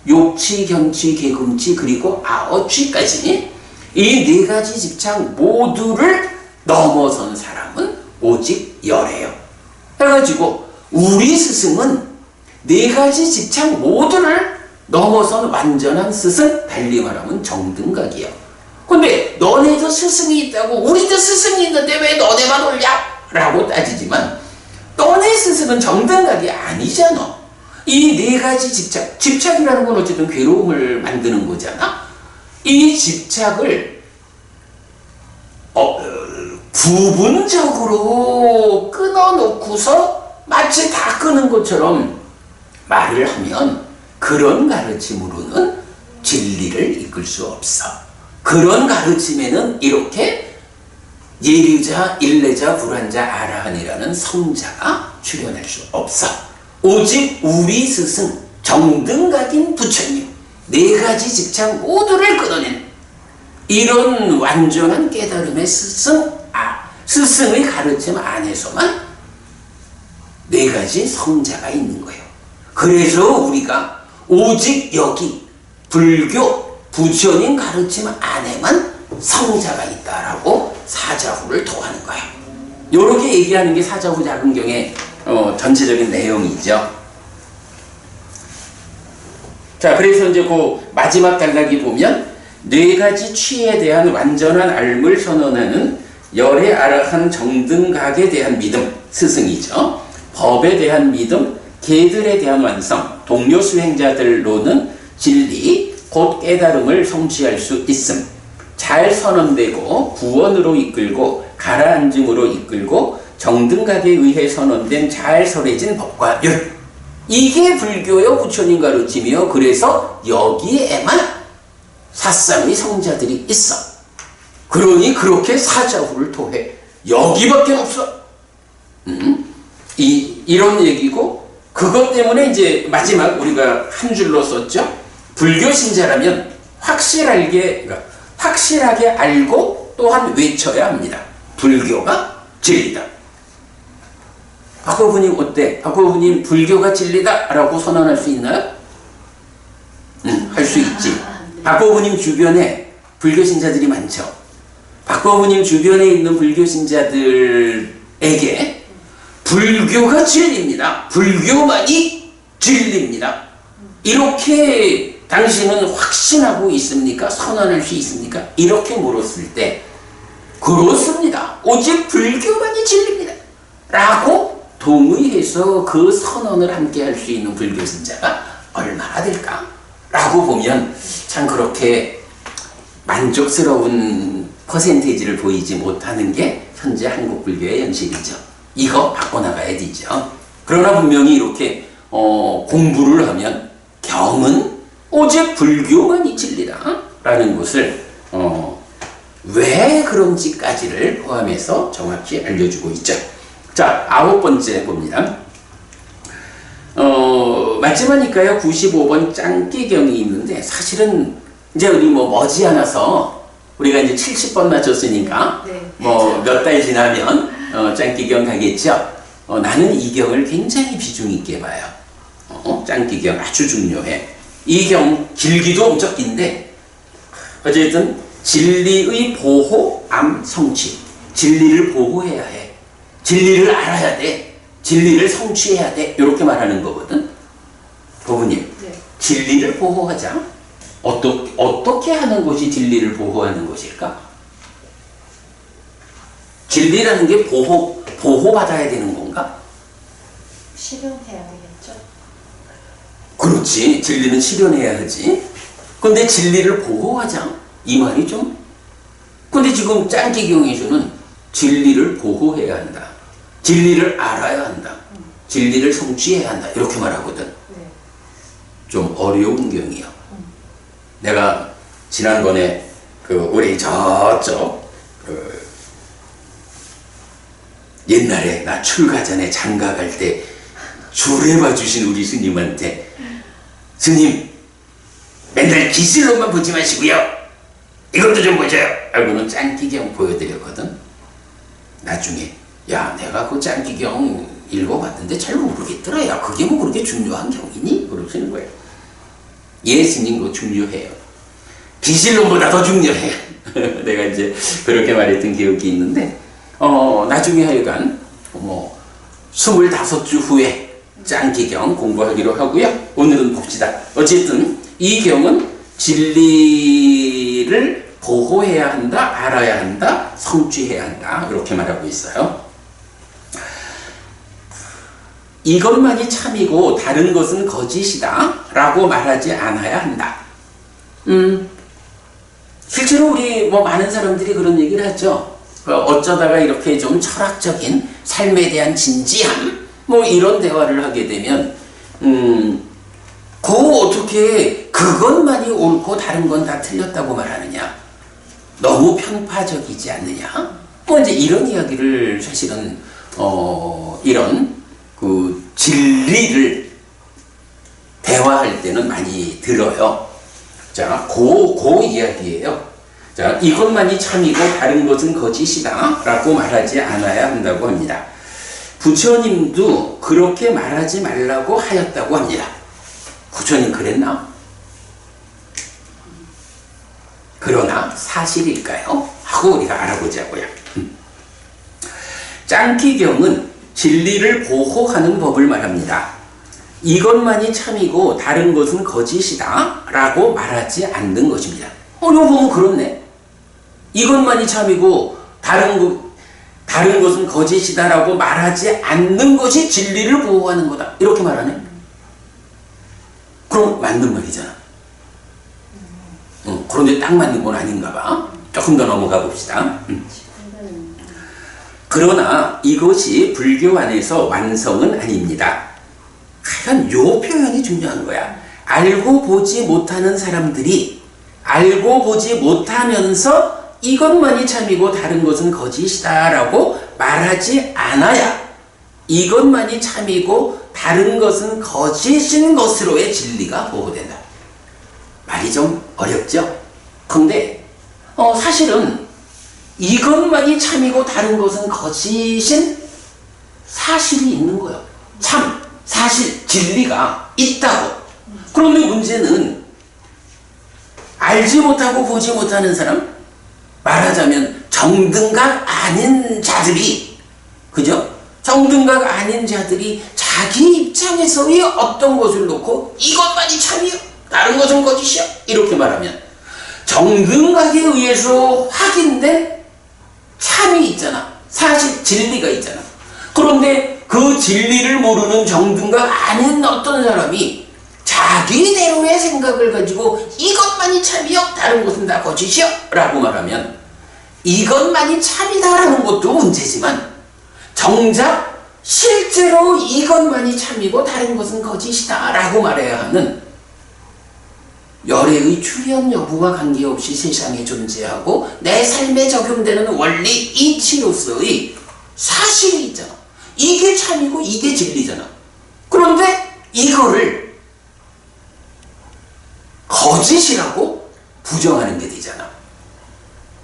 욕치, 견치, 계금치, 그리고 아어치까지 이 네 가지 집착 모두를 넘어선 사람은 오직 열애요. 해가지고 우리 스승은 네 가지 집착 모두를 넘어선 완전한 스승, 달리 말하면 정등각이에요. 근데 너네도 스승이 있다고, 우리도 스승이 있는데 왜 너네만 올냐? 라고 따지지만 너네 스승은 정등각이 아니잖아. 이 네 가지 집착이라는 건 어쨌든 괴로움을 만드는 거잖아. 이 집착을 부분적으로 끊어놓고서 마치 다 끊은 것처럼 말을 하면 그런 가르침으로는 진리를 이끌 수 없어. 그런 가르침에는 이렇게 예류자, 일례자, 불환자, 아라한이라는 성자가 출현할 수 없어. 오직 우리 스승, 정등각인 부처님, 네 가지 집착 모두를 끊어낸 이런 완전한 깨달음의 스승의 가르침 안에서만 네 가지 성자가 있는 거예요. 그래서 우리가 오직 여기 불교 부처님 가르침 안에만 성자가 있다라고 사자후를 토하는 거예요. 요렇게 얘기하는 게 사자후 자금경의 전체적인 내용이죠. 자, 그래서 이제 그 마지막 단락이 보면 네 가지 취에 대한 완전한 알물 선언하는 열의 아라한 정등각에 대한 믿음, 스승이죠. 법에 대한 믿음, 개들에 대한 완성, 동료 수행자들로는 진리, 곧 깨달음을 성취할 수 있음. 잘 선언되고 구원으로 이끌고 가라앉음으로 이끌고 정등각에 의해 선언된 잘 설해진 법과 율. 이게 불교의 부처님 가르침이요. 그래서 여기에만 사상의 성자들이 있어. 그러니 그렇게 사자후를 토해. 여기밖에 없어. 이런 얘기고, 그것 때문에 이제 마지막 우리가 한 줄로 썼죠. 불교 신자라면 확실하게 알고 또한 외쳐야 합니다. 불교가 진리다. 박호부님 어때? 박호부님 불교가 진리다 라고 선언할 수 있나요? 할 수 있지. 박호부님 주변에 불교 신자들이 많죠. 박호부님 주변에 있는 불교 신자들에게 불교가 진리입니다. 불교만이 진리입니다. 이렇게 당신은 확신하고 있습니까? 선언할 수 있습니까? 이렇게 물었을 때 그렇습니다. 오직 불교만이 진리입니다. 라고 동의해서 그 선언을 함께 할 수 있는 불교 신자가 얼마나 될까? 라고 보면 참 그렇게 만족스러운 퍼센테이지를 보이지 못하는 게 현재 한국 불교의 현실이죠. 이거 바꿔나가야 되죠. 그러나 분명히 이렇게 공부를 하면 경은 오직 불교만이 진리다 라는 것을 왜 그런지까지를 포함해서 정확히 알려주고 있죠. 자, 9번째 봅니다. 마지막이니까요. 95번 짱기경이 있는데 사실은 이제 우리 머지않아서 우리가 이제 70번 맞췄으니까 네. 몇 달 지나면 짱기경 가겠죠. 나는 이 경을 굉장히 비중 있게 봐요. 짱기경 아주 중요해. 이 경 길기도 엄청 긴데 어쨌든 진리의 보호, 암, 성취. 진리를 보호해야 해. 진리를 알아야 돼. 진리를 성취해야 돼. 이렇게 말하는 거거든. 부부님, 네. 진리를 보호하자. 어떻게 하는 것이 진리를 보호하는 것일까? 진리라는 게 보호받아야 되는 건가? 실현해야 되겠죠. 그렇지. 진리는 실현해야 하지. 근데 진리를 보호하자. 이 말이 좀. 근데 지금 짱기경에서는 진리를 보호해야 한다. 진리를 알아야 한다. 진리를 성취해야 한다. 이렇게 말하거든. 네. 좀 어려운 경이요. 내가 지난번에 우리 저쪽 옛날에 나 출가 전에 장가 갈 때 주례봐 주신 우리 스님한테 스님 맨날 기슬로만 보지 마시고요. 이것도 좀 보세요. 하고는 짱기경 보여드렸거든. 나중에 야 내가 그 짱기경 읽어봤는데 잘 모르겠더라. 야 그게 뭐 그렇게 중요한 경이니? 그러시는 거예요. 예수님 그거 중요해요. 기실론보다 더 중요해. 내가 이제 그렇게 말했던 기억이 있는데 나중에 하여간 25주 후에 짱기경 공부하기로 하고요. 오늘은 봅시다. 어쨌든 이 경은 진리를 보호해야 한다, 알아야 한다, 성취해야 한다 이렇게 말하고 있어요. 이것만이 참이고 다른 것은 거짓이다 라고 말하지 않아야 한다. 실제로 우리 많은 사람들이 그런 얘기를 하죠. 어쩌다가 이렇게 좀 철학적인 삶에 대한 진지함 이런 대화를 하게 되면 어떻게 그것만이 옳고 다른 건 다 틀렸다고 말하느냐. 너무 편파적이지 않느냐. 이제 이런 이야기를 사실은 이런 진리를 대화할 때는 많이 들어요. 자, 그 이야기예요. 자, 이것만이 참이고 다른 것은 거짓이다 라고 말하지 않아야 한다고 합니다. 부처님도 그렇게 말하지 말라고 하였다고 합니다. 부처님 그랬나? 그러나 사실일까요? 하고 우리가 알아보자고요. 짱키경은 진리를 보호하는 법을 말합니다. 이것만이 참이고 다른 것은 거짓이다 라고 말하지 않는 것입니다. 이거 보면 그렇네. 이것만이 참이고 다른 것은 거짓이다 라고 말하지 않는 것이 진리를 보호하는 거다. 이렇게 말하네. 그럼 맞는 말이잖아. 그런데 딱 맞는 건 아닌가 봐. 조금 더 넘어가 봅시다. 그러나 이것이 불교 안에서 완성은 아닙니다. 과연 요 표현이 중요한 거야. 알고 보지 못하는 사람들이 알고 보지 못하면서 이것만이 참이고 다른 것은 거짓이다 라고 말하지 않아야 이것만이 참이고 다른 것은 거짓인 것으로의 진리가 보호된다. 말이 좀 어렵죠? 근데 사실은 이것만이 참이고 다른 것은 거짓인 사실이 있는 거예요. 참, 사실, 진리가 있다고. 그런데 문제는 알지 못하고 보지 못하는 사람, 말하자면 정등각 아닌 자들이, 그죠? 정등각 아닌 자들이 자기 입장에서의 어떤 것을 놓고 이것만이 참이요, 다른 것은 거짓이요, 이렇게 말하면 정등각에 의해서 확인된 참이 있잖아. 사실 진리가 있잖아. 그런데 그 진리를 모르는 정등각 아닌 어떤 사람이 자기대로의 생각을 가지고 이것만이 참이요, 다른 것은 다 거짓이요 라고 말하면 이것만이 참이다라는 것도 문제지만 정작 실제로 이것만이 참이고 다른 것은 거짓이다 라고 말해야 하는 열애의 출현 여부와 관계없이 세상에 존재하고 내 삶에 적용되는 원리 이치로서의 사실이 있잖아. 이게 참이고 이게 진리잖아. 그런데 이거를 거짓이라고 부정하는 게 되잖아.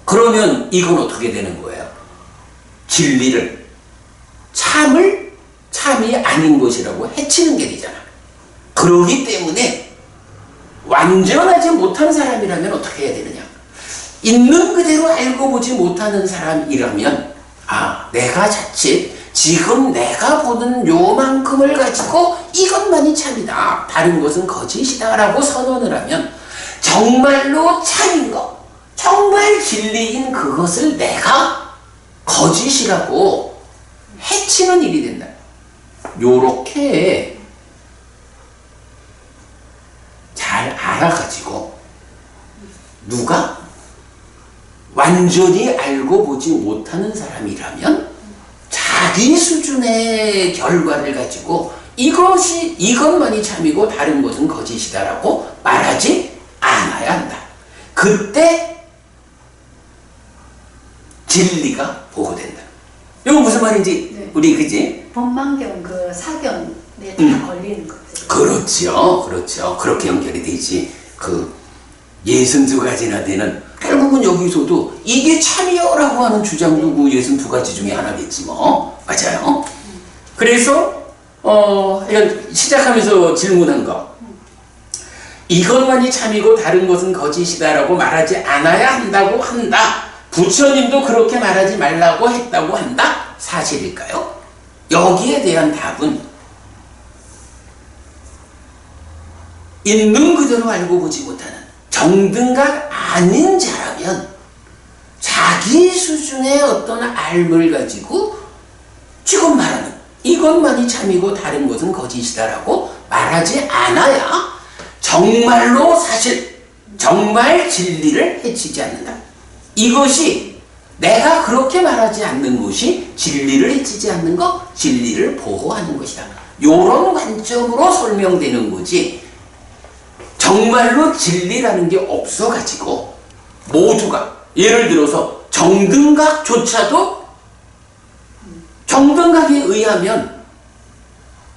그러면 이건 어떻게 되는 거예요? 진리를, 참이 아닌 것이라고 해치는 게 되잖아. 그러기 때문에 완전하지 못한 사람이라면 어떻게 해야 되느냐? 있는 그대로 알고 보지 못하는 사람이라면 내가 자칫 지금 내가 보는 요만큼을 가지고 이것만이 참이다, 다른 것은 거짓이다 라고 선언을 하면 정말로 참인 것, 정말 진리인 그것을 내가 거짓이라고 해치는 일이 된다. 요렇게 잘 알아가지고 누가 완전히 알고 보지 못하는 사람이라면 자기 수준의 결과를 가지고 이것만이 참이고 다른 것은 거짓이다라고 말하지 않아야 한다. 그때 진리가 보호된다. 이거 무슨 말인지 네. 우리 그지? 법망경 그 사견에 다 걸리는 거죠. 그렇죠. 그렇게 연결이 되지. 그 62가지나 되는, 결국은 여기서도 이게 참이요라고 하는 주장도 그 62가지 중에 하나겠지 뭐. 맞아요. 그래서 이건 시작하면서 질문한 거, 이것만이 참이고 다른 것은 거짓이다라고 말하지 않아야 한다고 한다. 부처님도 그렇게 말하지 말라고 했다고 한다. 사실일까요? 여기에 대한 답은 있는 그대로 알고 보지 못하는 정등각 아닌 자라면 자기 수준의 어떤 알을 가지고 지금 말하는 이것만이 참이고 다른 것은 거짓이다라고 말하지 않아야 정말로 사실, 정말 진리를 해치지 않는다. 이것이 내가 그렇게 말하지 않는 것이 진리를 해치지 않는 것, 진리를 보호하는 것이다. 이런 관점으로 설명되는 거지, 정말로 진리라는 게 없어가지고 모두가, 예를 들어서 정등각조차도 정등각에 의하면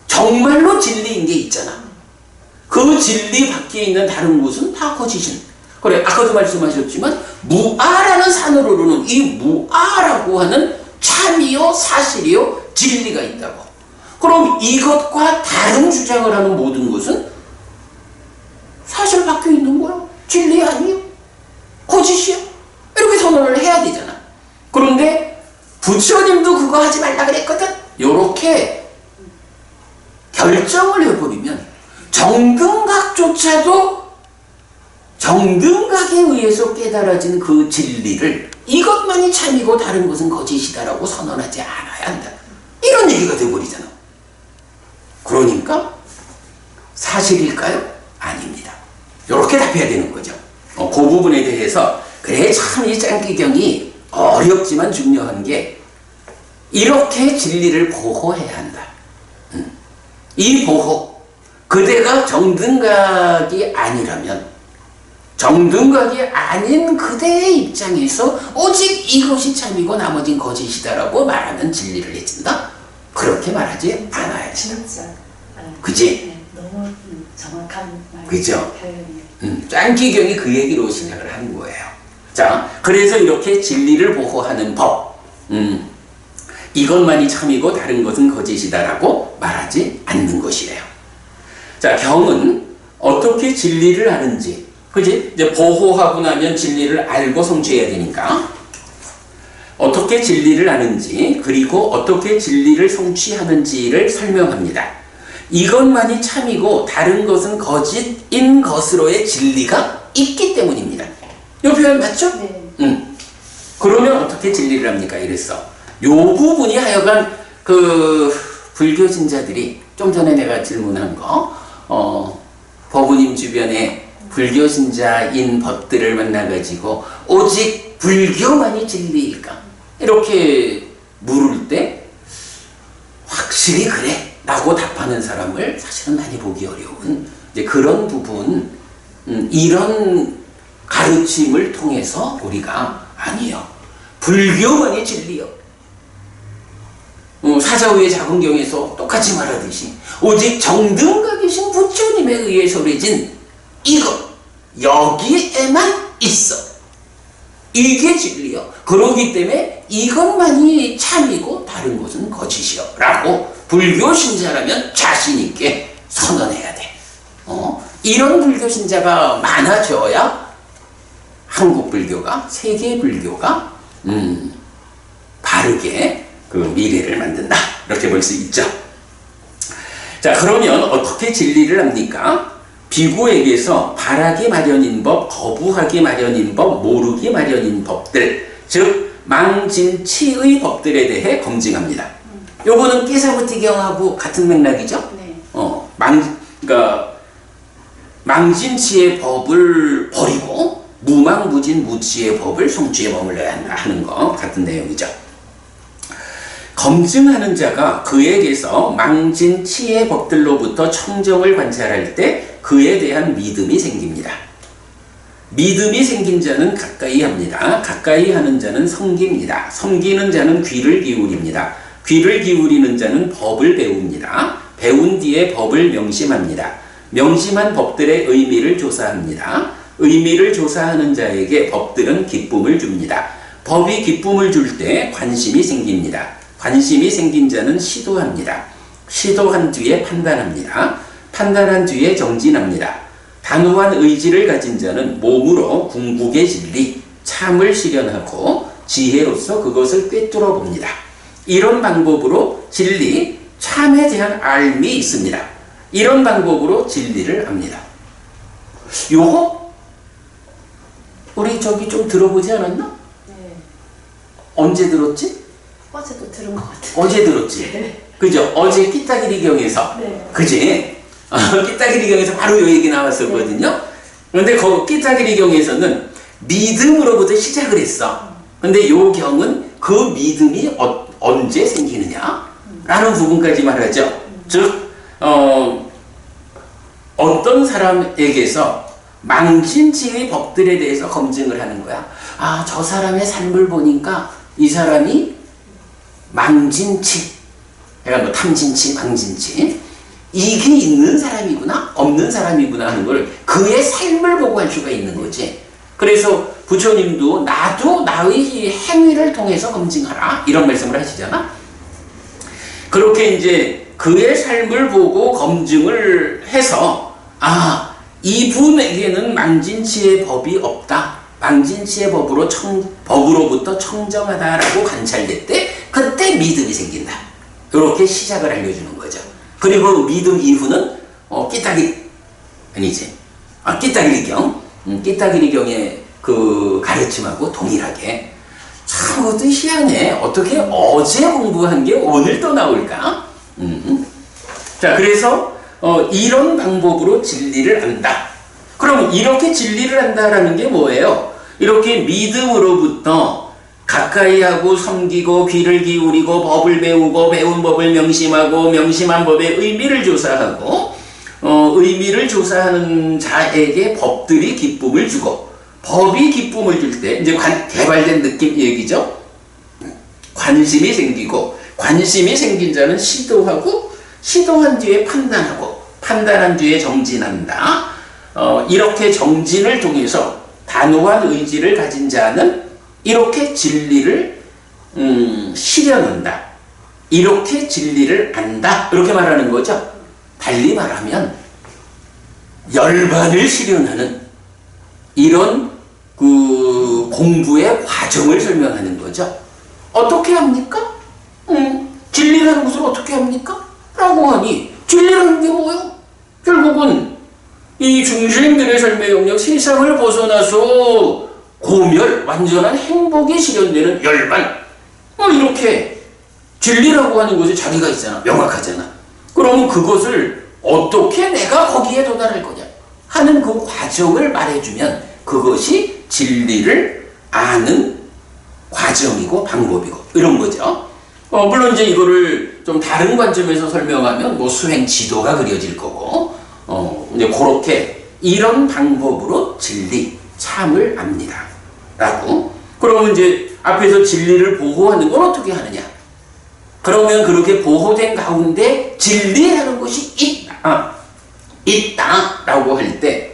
정말로 진리인 게 있잖아. 그 진리 밖에 있는 다른 것은 다 거짓인. 그래, 아까도 말씀하셨지만 무아라는 산으로는 이 무아라고 하는 참이요, 사실이요, 진리가 있다고. 그럼 이것과 다른 주장을 하는 모든 것은 부처님도 그거 하지 말라 그랬거든. 요렇게 결정을 해버리면 정등각조차도 정등각에 의해서 깨달아진 그 진리를 이것만이 참이고 다른 것은 거짓이다라고 선언하지 않아야 한다. 이런 얘기가 되어버리잖아. 그러니까 사실일까요? 아닙니다. 이렇게 답해야 되는 거죠. 그 부분에 대해서 그래 참 이 짱기경이 어렵지만 중요한 게 이렇게 진리를 보호해야 한다. 이 보호, 그대가 정등각이 아니라면 정등각이 아닌 그대의 입장에서 오직 이것이 참이고 나머진 거짓이다라고 말하면 진리를 해준다? 그렇게 말하지 않아야 돼. 진짜. 그지? 네, 너무 정확한 말. 그죠? 표현이에요. 짱기경이 그 얘기로 시작을 한 거예요. 자, 그래서 이렇게 진리를 보호하는 법, 이것만이 참이고 다른 것은 거짓이다라고 말하지 않는 것이에요. 자, 경은 어떻게 진리를 아는지, 그지? 이제 보호하고 나면 진리를 알고 성취해야 되니까 어떻게 진리를 아는지 그리고 어떻게 진리를 성취하는지를 설명합니다. 이것만이 참이고 다른 것은 거짓인 것으로의 진리가 있기 때문입니다. 이 표현 맞죠? 네. 그러면 어떻게 진리를 합니까? 이랬어. 요 부분이 하여간 그 불교 신자들이 좀 전에 내가 질문한 거, 법우님 주변에 불교 신자인 법들을 만나가지고 오직 불교만이 진리일까? 이렇게 물을 때 확실히 그래 라고 답하는 사람을 사실은 많이 보기 어려운 이제 그런 부분, 이런 가르침을 통해서 우리가 아니요, 불교만이 진리요. 사자후의 자문경에서 똑같이 말하듯이 오직 정등각이신 부처님에 의해서 그려진 이것, 여기에만 있어. 이게 진리요. 그러기 때문에 이것만이 참이고 다른 것은 거짓이요 라고 불교 신자라면 자신 있게 선언해야 돼. 이런 불교 신자가 많아져야 한국 불교가, 세계 불교가 바르게 그 미래를 만든다. 이렇게 볼 수 있죠. 자, 그러면 어떻게 진리를 합니까? 비구에게서 바라기 마련인 법, 거부하기 마련인 법, 모르기 마련인 법들, 즉 망진치의 법들에 대해 검증합니다. 요거는 끼사무티경하고 같은 맥락이죠. 네. 그러니까 망진치의 법을 버리고 무망무진 무치의 법을 성취에 머물러야 한다 하는 거 같은 내용이죠. 검증하는 자가 그에게서 망진치의 법들로부터 청정을 관찰할 때 그에 대한 믿음이 생깁니다. 믿음이 생긴 자는 가까이 합니다. 가까이 하는 자는 섬깁니다. 섬기는 자는 귀를 기울입니다. 귀를 기울이는 자는 법을 배웁니다. 배운 뒤에 법을 명심합니다. 명심한 법들의 의미를 조사합니다. 의미를 조사하는 자에게 법들은 기쁨을 줍니다. 법이 기쁨을 줄 때 관심이 생깁니다. 관심이 생긴 자는 시도합니다. 시도한 뒤에 판단합니다. 판단한 뒤에 정진합니다. 단호한 의지를 가진 자는 몸으로 궁극의 진리, 참을 실현하고 지혜로서 그것을 꿰뚫어 봅니다. 이런 방법으로 진리, 참에 대한 알미 있습니다. 이런 방법으로 진리를 압니다. 요거 우리 저기 좀 들어보지 않았나? 네. 언제 들었지? 어제도 들은 것 같아요. 어제 들었지? 네. 그죠? 어제 끼따기리경에서. 네. 그지? 끼따기리경에서 바로 요 얘기 나왔었거든요. 그런데 그 끼따기리경에서는 믿음으로부터 시작을 했어. 근데 요 경은 그 믿음이 언제 생기느냐? 라는 부분까지 말하죠. 즉, 어떤 사람에게서 망신치의 법들에 대해서 검증을 하는 거야. 아, 저 사람의 삶을 보니까 이 사람이 망진치, 그러니까 뭐 탐진치, 망진치, 이게 있는 사람이구나, 없는 사람이구나 하는 걸 그의 삶을 보고 할 수가 있는 거지. 그래서 부처님도 나도 나의 행위를 통해서 검증하라 이런 말씀을 하시잖아. 그렇게 이제 그의 삶을 보고 검증을 해서 아, 이분에게는 망진치의 법이 없다. 망진치의 법으로부터 청정하다라고 관찰될 때 그때 믿음이 생긴다. 이렇게 시작을 알려주는 거죠. 그리고 믿음 이후는 끼따기리경의 그 가르침하고 동일하게. 참 그것도 희한해. 어떻게 어제 공부한 게 오늘 또 나올까? 자, 그래서 이런 방법으로 진리를 안다. 그럼 이렇게 진리를 안다라는 게 뭐예요? 이렇게 믿음으로부터 가까이 하고 섬기고 귀를 기울이고 법을 배우고 배운 법을 명심하고 명심한 법의 의미를 조사하고 의미를 조사하는 자에게 법들이 기쁨을 주고 법이 기쁨을 줄 때 이제 개발된 느낌 얘기죠. 관심이 생기고 관심이 생긴 자는 시도하고 시도한 뒤에 판단하고 판단한 뒤에 정진한다. 이렇게 정진을 통해서 단호한 의지를 가진 자는 이렇게 진리를 실현한다. 이렇게 진리를 안다. 이렇게 말하는 거죠. 달리 말하면 열반을 실현하는 이런 그 공부의 과정을 설명하는 거죠. 어떻게 합니까? 진리라는 것을 어떻게 합니까? 라고 하니 진리라는 게 뭐예요? 결국은 이 중생들의 삶의 영역 세상을 벗어나서 고멸, 완전한 행복이 실현되는 열반. 이렇게 진리라고 하는 것이 자기가 있잖아. 명확하잖아. 그러면 그것을 어떻게 내가 거기에 도달할 거냐 하는 그 과정을 말해주면 그것이 진리를 아는 과정이고 방법이고 이런 거죠. 물론 이제 이거를 좀 다른 관점에서 설명하면 뭐 수행 지도가 그려질 거고 이제 그렇게 이런 방법으로 진리, 참을 압니다. 라고. 그러면 이제 앞에서 진리를 보호하는 건 어떻게 하느냐? 그러면 그렇게 보호된 가운데 진리라는 것이 있다라고 할 때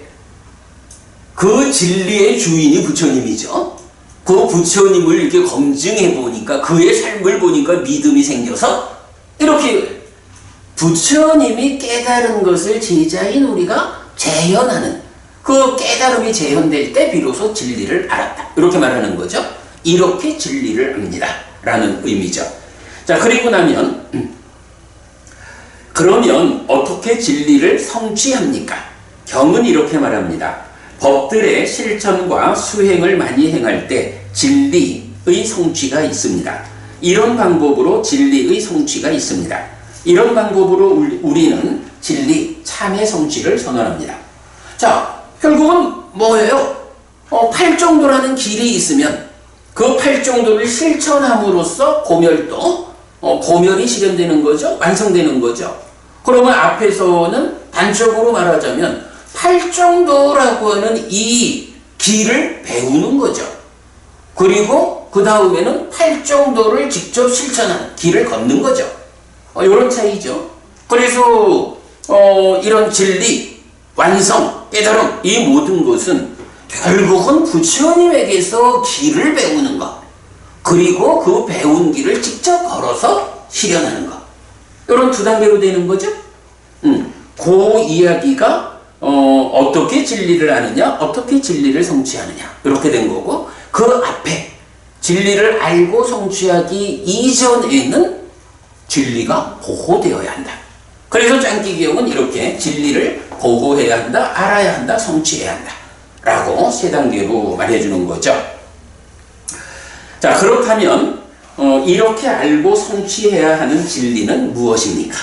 그 진리의 주인이 부처님이죠. 그 부처님을 이렇게 검증해 보니까 그의 삶을 보니까 믿음이 생겨서 이렇게 부처님이 깨달은 것을 제자인 우리가 재현하는 그 깨달음이 재현될 때 비로소 진리를 알았다. 이렇게 말하는 거죠. 이렇게 진리를 압니다. 라는 의미죠. 자, 그리고 나면 그러면 어떻게 진리를 성취합니까? 경은 이렇게 말합니다. 법들의 실천과 수행을 많이 행할 때 진리의 성취가 있습니다. 이런 방법으로 진리의 성취가 있습니다. 이런 방법으로 우리는 진리, 참의 성취를 선언합니다. 자, 결국은 뭐예요? 팔정도라는 길이 있으면 그 팔정도를 실천함으로써 고멸이 실현되는 거죠. 완성되는 거죠. 그러면 앞에서는 단적으로 말하자면 팔정도라고 하는 이 길을 배우는 거죠. 그리고 그 다음에는 팔정도를 직접 실천하는 길을 걷는 거죠. 이런 차이죠. 그래서 이런 진리, 완성, 깨달음 이 모든 것은 결국은 부처님에게서 길을 배우는 것, 그리고 그 배운 길을 직접 걸어서 실현하는 것, 이런 두 단계로 되는 거죠. 그 이야기가 어떻게 진리를 아느냐, 어떻게 진리를 성취하느냐 이렇게 된 거고, 그 앞에 진리를 알고 성취하기 이전에는 진리가 보호되어야 한다. 그래서 짱기경은 이렇게 진리를 보호해야 한다, 알아야 한다, 성취해야 한다 라고 세 단계로 말해주는 거죠. 자, 그렇다면 이렇게 알고 성취해야 하는 진리는 무엇입니까?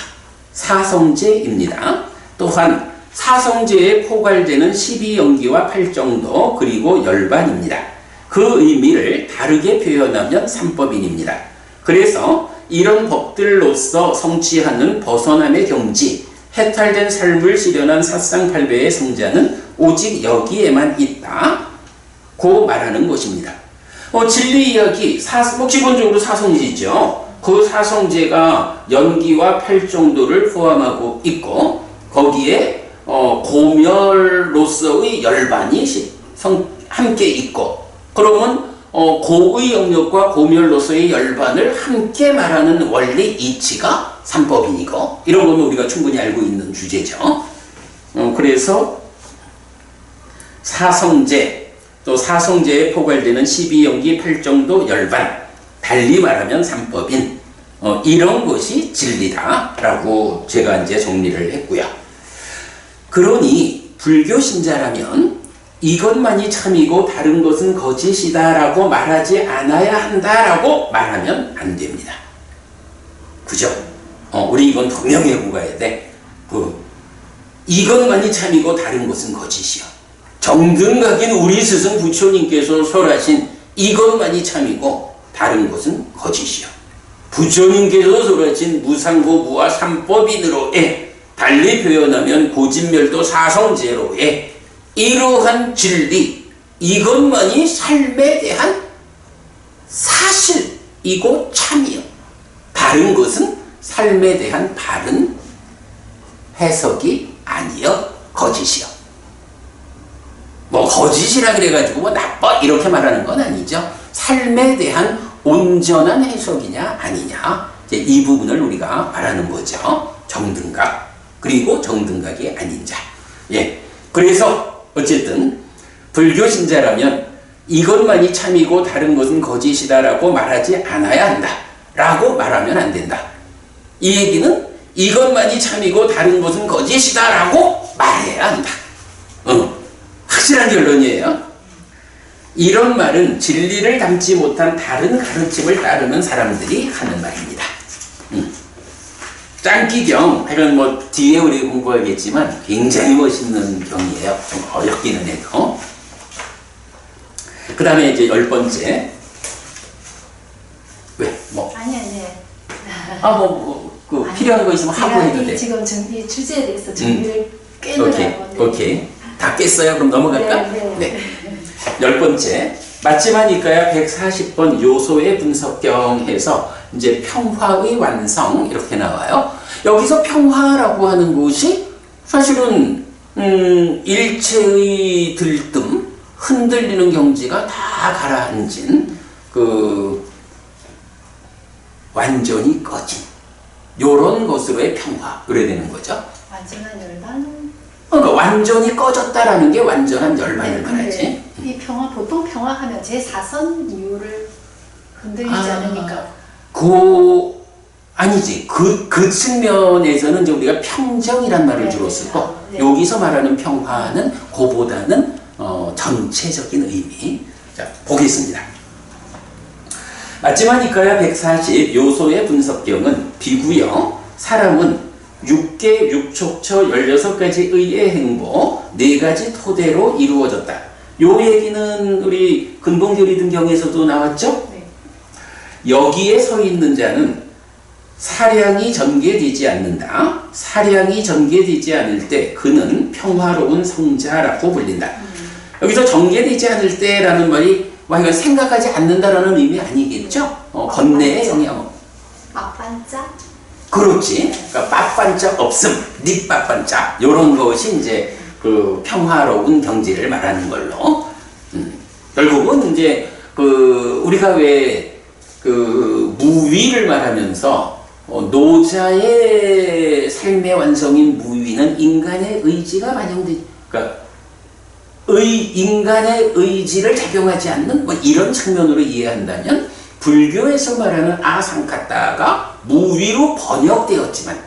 사성제입니다. 또한 사성제에 포괄되는 12연기와 8정도 그리고 열반입니다. 그 의미를 다르게 표현하면 삼법인입니다. 그래서 이런 법들로서 성취하는 벗어남의 경지, 해탈된 삶을 실현한 사상팔배의 성자는 오직 여기에만 있다 고 말하는 것입니다. 진리 이야기, 기본적으로 사성제죠. 그 사성제가 연기와 8정도를 포함하고 있고 거기에 고멸로서의 열반이 함께 있고, 그러면 고의 영역과 고멸로서의 열반을 함께 말하는 원리 이치가 삼법인이고, 이런 거는 우리가 충분히 알고 있는 주제죠. 그래서 사성제, 또 사성제에 포괄되는 12연기 8정도 열반, 달리 말하면 삼법인 이런 것이 진리다라고 제가 이제 정리를 했고요. 그러니 불교 신자라면 이것만이 참이고 다른 것은 거짓이다라고 말하지 않아야 한다라고 말하면 안 됩니다. 그죠? 우리 이건 분명히 하고 가야 돼. 이것만이 참이고 다른 것은 거짓이요. 정등각인 우리 스승 부처님께서 설하신 이것만이 참이고 다른 것은 거짓이요. 부처님께서 설하신 무상고 무아 삼법인으로의 달리 표현하면 고진멸도 사성제로의 이러한 진리, 이것만이 삶에 대한 사실이고 참이요. 다른 것은 삶에 대한 바른 해석이 아니요, 거짓이요. 뭐 거짓이라 그래가지고 뭐 나빠 이렇게 말하는 건 아니죠. 삶에 대한 온전한 해석이냐 아니냐, 이제 이 부분을 우리가 말하는 거죠. 정등각, 그리고 정등각이 아닌 자. 예. 그래서 어쨌든 불교 신자라면 이것만이 참이고 다른 것은 거짓이다라고 말하지 않아야 한다 라고 말하면 안 된다. 이 얘기는 이것만이 참이고 다른 것은 거짓이다라고 말해야 한다. 확실한 결론이에요. 이런 말은 진리를 담지 못한 다른 가르침을 따르는 사람들이 하는 말입니다. 짱기경, 하여간 뭐 뒤에 우리 공부하겠지만 굉장히 멋있는 경이에요. 좀 어렵기는 해도. 그 다음에 이제 10번째. 왜? 뭐? 아니. 필요한 거 있으면 하고 해도 돼. 지금 이 주제에 대해서 정리를 깨느라고. 오케이. 다 깼어요? 그럼 넘어갈까? 네. 10번째. 맞지만 이까야 140번 요소의 분석경 해서 이제 평화의 완성 이렇게 나와요. 여기서 평화라고 하는 것이 사실은 일체의 들뜸, 흔들리는 경지가 다 가라앉은 완전히 꺼진 요런 것으로의 평화, 그래야 되는 거죠. 완전한 열반. 완전히 꺼졌다라는 게 완전한 열반을 말하지. 이 평화, 보통 평화하면 제4선 이유를 흔들리지 않으니까. 아니지. 그 측면에서는 이제 우리가 평정이란 말을 주로 쓰고, 여기서 말하는 평화는 그보다는 전체적인 의미. 자, 보겠습니다. 맞지만 이까야 140 요소의 분석경은 비구형 사람은 6개 6촉처 16가지 의의 행보 4가지 토대로 이루어졌다. 요 얘기는 우리 근본교리등 경에서도 나왔죠? 네. 여기에 서 있는 자는 사량이 전개되지 않는다. 사량이 전개되지 않을 때 그는 평화로운 성자라고 불린다. 여기서 전개되지 않을 때라는 말이 이건 생각하지 않는다라는 의미 아니겠죠? 번뇌의 영향. 빠반짝? 그렇지. 그러니까 빠반짝 없음, 니 빠반짝 요런 것이 이제 그 평화로운 경지를 말하는 걸로. 결국은 이제 우리가 왜 무위를 말하면서 노자의 삶의 완성인 무위는 인간의 의지가 반영돼, 그러니까 인간의 의지를 작용하지 않는 뭐 이런 측면으로 이해한다면 불교에서 말하는 아상카타가 무위로 번역되었지만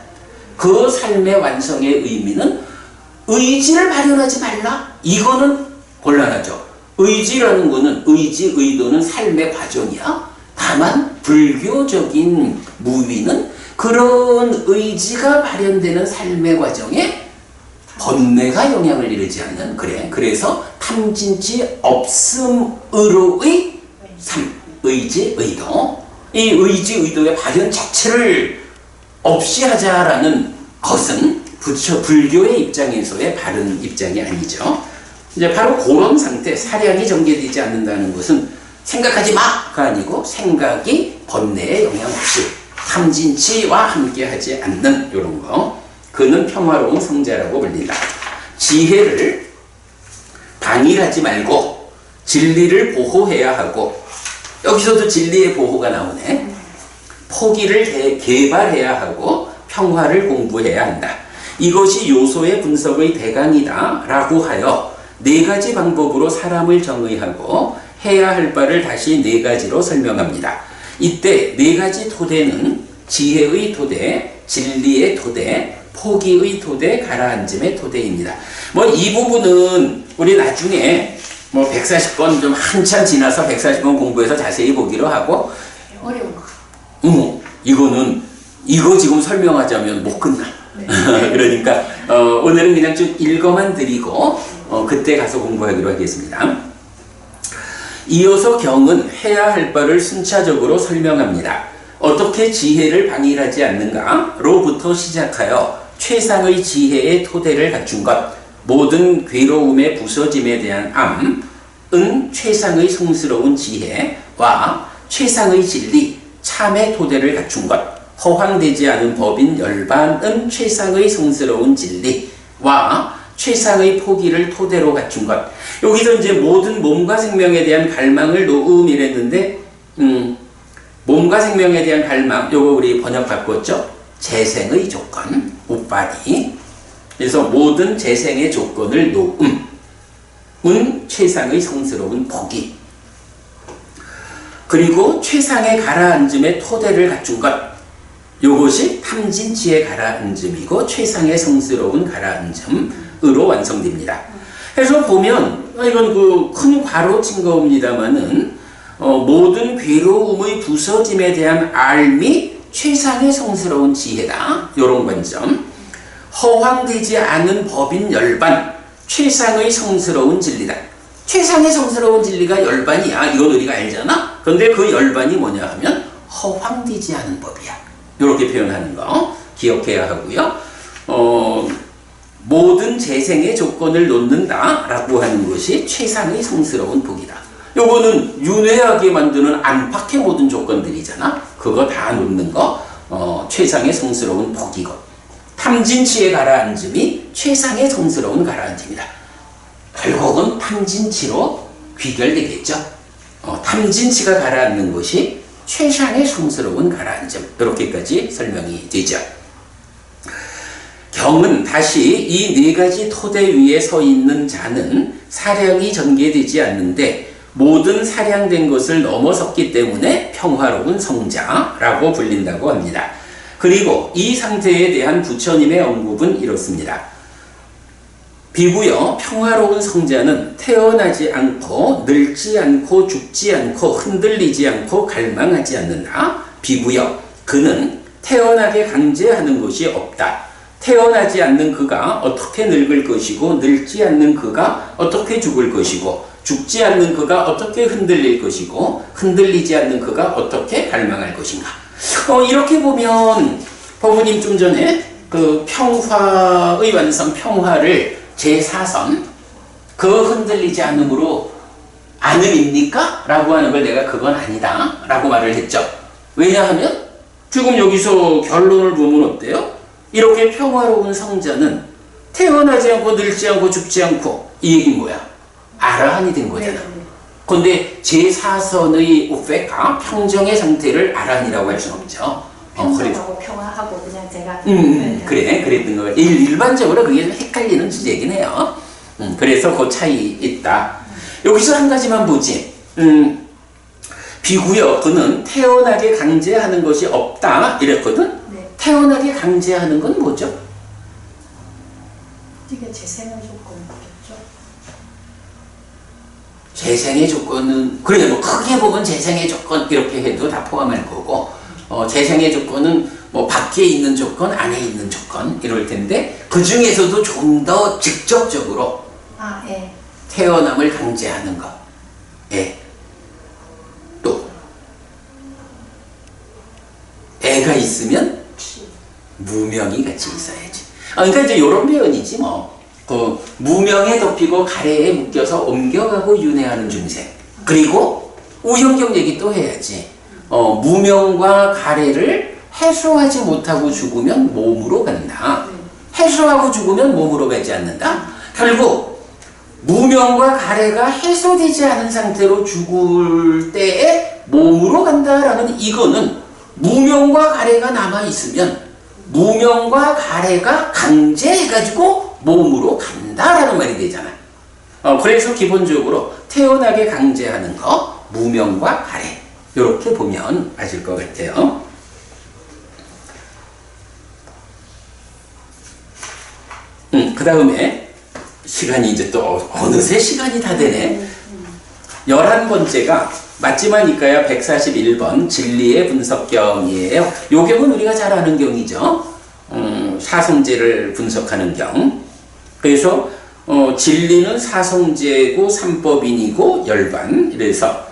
그 삶의 완성의 의미는 의지를 발현하지 말라? 이거는 곤란하죠. 의지라는 거는 의지, 의도는 삶의 과정이야. 다만 불교적인 무위는 그런 의지가 발현되는 삶의 과정에 번뇌가 영향을 이루지 않는, 그래서 탐진치 없음으로의 의지, 의도, 이 의지, 의도의 발현 자체를 없이 하자라는 것은 불교의 입장에서의 바른 입장이 아니죠. 이제 바로 그런 상태, 사량이 전개되지 않는다는 것은 생각하지 마가 아니고 생각이 번뇌에 영향 없이 탐진치와 함께 하지 않는 이런 거. 그는 평화로운 성자라고 불린다. 지혜를 방일하지 말고 진리를 보호해야 하고, 여기서도 진리의 보호가 나오네. 포기를 개발해야 하고 평화를 공부해야 한다. 이것이 요소의 분석의 대강이다 라고 하여 4가지 방법으로 사람을 정의하고 해야 할 바를 다시 4가지로 설명합니다. 이때 네 가지 토대는 지혜의 토대, 진리의 토대, 포기의 토대, 가라앉음의 토대입니다. 뭐 이 부분은 우리 나중에 뭐 140권 좀 한참 지나서 140권 공부해서 자세히 보기로 하고, 어려운 거. 이거 지금 설명하자면 못 끝나. 네. 그러니까 오늘은 그냥 좀 읽어만 드리고 그때 가서 공부하기로 하겠습니다. 이어서 경은 해야 할 바를 순차적으로 설명합니다. 어떻게 지혜를 방일하지 않는가로부터 시작하여 최상의 지혜의 토대를 갖춘 것, 모든 괴로움의 부서짐에 대한 암은 최상의 성스러운 지혜와 최상의 진리, 참의 토대를 갖춘 것, 허황되지 않은 법인 열반은 최상의 성스러운 진리와 최상의 포기를 토대로 갖춘 것. 여기서 이제 모든 몸과 생명에 대한 갈망을 놓음이랬는데, 몸과 생명에 대한 갈망, 요거 우리 번역 바꿨죠? 재생의 조건, 우빠디. 그래서 모든 재생의 조건을 놓음은 최상의 성스러운 포기. 그리고 최상의 가라앉음의 토대를 갖춘 것. 요것이 탐진치의 가라앉음이고 최상의 성스러운 가라앉음으로 완성됩니다. 그래서 보면 이건 그 큰 괄호 친 겁니다만은 모든 괴로움의 부서짐에 대한 알미 최상의 성스러운 지혜다. 요런 관점. 허황되지 않은 법인 열반 최상의 성스러운 진리다. 최상의 성스러운 진리가 열반이야. 이건 우리가 알잖아. 그런데 그 열반이 뭐냐 하면 허황되지 않은 법이야. 이렇게 표현하는 거 기억해야 하고요. 모든 재생의 조건을 놓는다 라고 하는 것이 최상의 성스러운 복이다. 요거는 윤회하게 만드는 안팎의 모든 조건들이잖아. 그거 다 놓는 거 최상의 성스러운 복이고, 탐진치의 가라앉음이 최상의 성스러운 가라앉음이다. 결국은 탐진치로 귀결되겠죠. 탐진치가 가라앉는 것이 최상의 성스러운 가라앉음. 이렇게까지 설명이 되죠. 경은 다시 이 네 가지 토대 위에 서 있는 자는 사량이 전개되지 않는데 모든 사량된 것을 넘어섰기 때문에 평화로운 성자라고 불린다고 합니다. 그리고 이 상태에 대한 부처님의 언급은 이렇습니다. 비구여, 평화로운 성자는 태어나지 않고 늙지 않고 죽지 않고 흔들리지 않고 갈망하지 않는다. 비구여, 그는 태어나게 강제하는 것이 없다. 태어나지 않는 그가 어떻게 늙을 것이고 늙지 않는 그가 어떻게 죽을 것이고 죽지 않는 그가 어떻게 흔들릴 것이고 흔들리지 않는 그가 어떻게 갈망할 것인가. 이렇게 보면 법부님 좀 전에 그 평화의 완성, 평화를 제4선 그 흔들리지 않음으로 않음입니까? 라고 하는 걸 내가 그건 아니다 라고 말을 했죠. 왜냐하면 지금 여기서 결론을 보면 어때요? 이렇게 평화로운 성자는 태어나지 않고 늙지 않고 죽지 않고, 이 얘기는 뭐야? 아라한이 된 거잖아. 그런데 제4선의 우페카, 평정의 상태를 아라한이라고 할 수는 없죠. 평정하고 평화하고 그냥 제가 그래, 그랬던 거예요. 일반적으로 그게 좀 헷갈리는 주제이긴 해요. 그래서 그 차이 있다. 여기서 한 가지만 보지. 비구여, 그는 태어나게 강제하는 것이 없다 이랬거든. 네. 태어나게 강제하는 건 뭐죠? 이게 재생의 조건이겠죠. 재생의 조건은 그래, 뭐 크게 보면 재생의 조건 이렇게 해도 다 포함할 거고, 재생의 조건은 뭐 밖에 있는 조건, 안에 있는 조건 이럴 텐데 그 중에서도 좀 더 직접적으로 예. 태어남을 강제하는 것. 예. 또 애가 있으면 무명이 같이 있어야지. 그러니까 이제 이런 표현이지 뭐. 그 무명에 덮이고 가래에 묶여서 옮겨가고 윤회하는 중생. 그리고 우형경 얘기 또 해야지. 무명과 가래를 해소하지 못하고 죽으면 몸으로 간다. 해소하고 죽으면 몸으로 가지 않는다. 결국 무명과 가래가 해소되지 않은 상태로 죽을 때에 몸으로 간다라는, 이거는 무명과 가래가 남아있으면 무명과 가래가 강제해가지고 몸으로 간다라는 말이 되잖아. 그래서 기본적으로 태어나게 강제하는 거 무명과 가래, 이렇게 보면 맞을 것 같아요. 그 다음에 시간이 이제 또 어느새 시간이 다 되네. 11번째가 맞지만 이까야 141번 진리의 분석경이에요. 요 경은 우리가 잘 아는 경이죠. 사성제를 분석하는 경. 그래서 진리는 사성제고 삼법인이고 열반. 이래서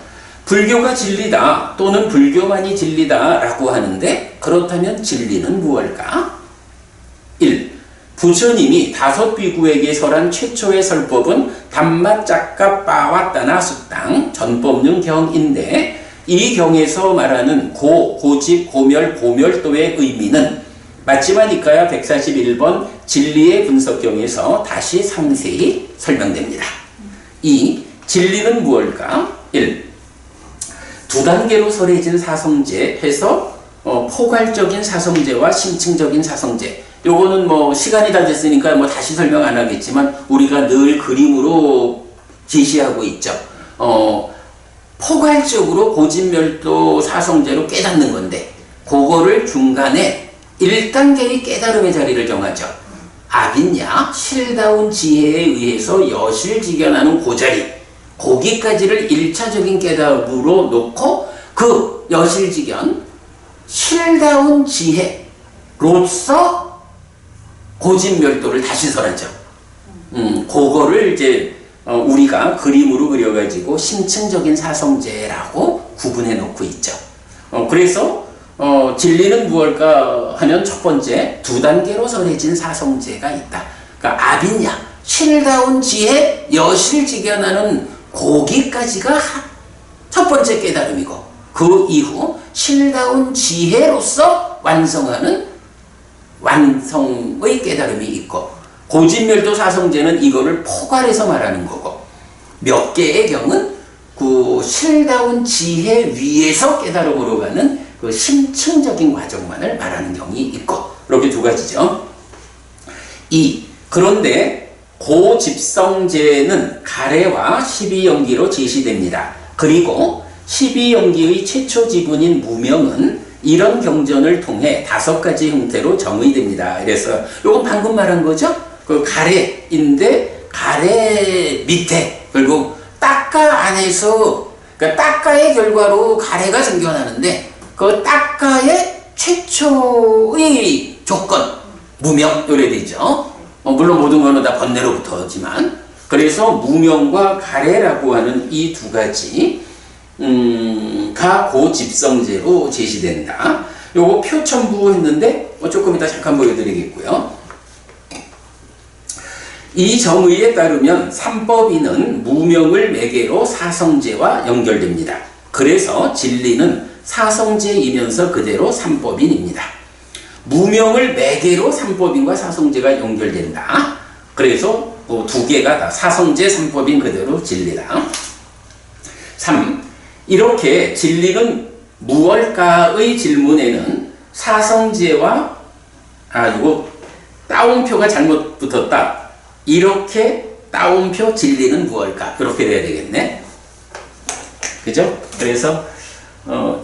불교가 진리다 또는 불교만이 진리다 라고 하는데 그렇다면 진리는 무엇일까? 1. 부처님이 5비구에게 설한 최초의 설법은 단맛작갑 빠왔다나 숙당 전법륜 경인데 이 경에서 말하는 고집, 고멸, 고멸도의 의미는 맞지만 이까야 141번 진리의 분석경에서 다시 상세히 설명됩니다. 2. 진리는 무엇일까? 1. 두 단계로 설해진 사성제 해서 포괄적인 사성제와 심층적인 사성제. 요거는 뭐 시간이 다 됐으니까 뭐 다시 설명 안 하겠지만 우리가 늘 그림으로 제시하고 있죠. 포괄적으로 고집멸도 사성제로 깨닫는 건데 그거를 중간에 1단계의 깨달음의 자리를 정하죠. 아빈야, 실다운 지혜에 의해서 여실직연하는 그 자리, 거기까지를 1차적인 깨달음으로 놓고 그 여실직연, 실다운 지혜로서 고집멸도를 다시 설하죠. 그거를 이제 우리가 그림으로 그려가지고 심층적인 사성제라고 구분해 놓고 있죠. 그래서 진리는 무엇일까 하면 첫 번째 2단계로 설해진 사성제가 있다. 그러니까 아빈야, 실다운 지혜, 여실직연하는 거기까지가 첫 번째 깨달음이고 그 이후 실다운 지혜로서 완성하는 완성의 깨달음이 있고 고집멸도 사성제는 이거를 포괄해서 말하는 거고 몇 개의 경은 그 실다운 지혜 위에서 깨달음으로 가는 그 심층적인 과정만을 말하는 경이 있고 이렇게 두 가지죠. 2. 그런데 고집성제는 가래와 12연기로 제시됩니다. 그리고 12연기의 최초 지분인 무명은 이런 경전을 통해 5가지 형태로 정의됩니다. 그래서 요건 방금 말한 거죠? 그 가래인데 가래 밑에 그리고 딱가 안에서 그러니까 딱가의 결과로 가래가 생겨나는데 그 딱가의 최초의 조건 무명 요래 되죠. 물론 모든 거는 다 번뇌로부터지만 그래서 무명과 가래라고 하는 이 2가지 가 고집성제로 제시된다. 요거 표 첨부했는데 조금 이따 잠깐 보여드리겠고요. 이 정의에 따르면 삼법인은 무명을 매개로 사성제와 연결됩니다. 그래서 진리는 사성제이면서 그대로 삼법인입니다. 무명을 매개로 삼법인과 사성제가 연결된다. 그래서 2개가 다 사성제, 삼법인 그대로 진리다. 3. 이렇게 진리는 무엇일까의 질문에는 사성제와 이거 따옴표가 잘못 붙었다. 이렇게 따옴표 진리는 무엇일까? 그렇게 돼야 되겠네. 그죠? 그래서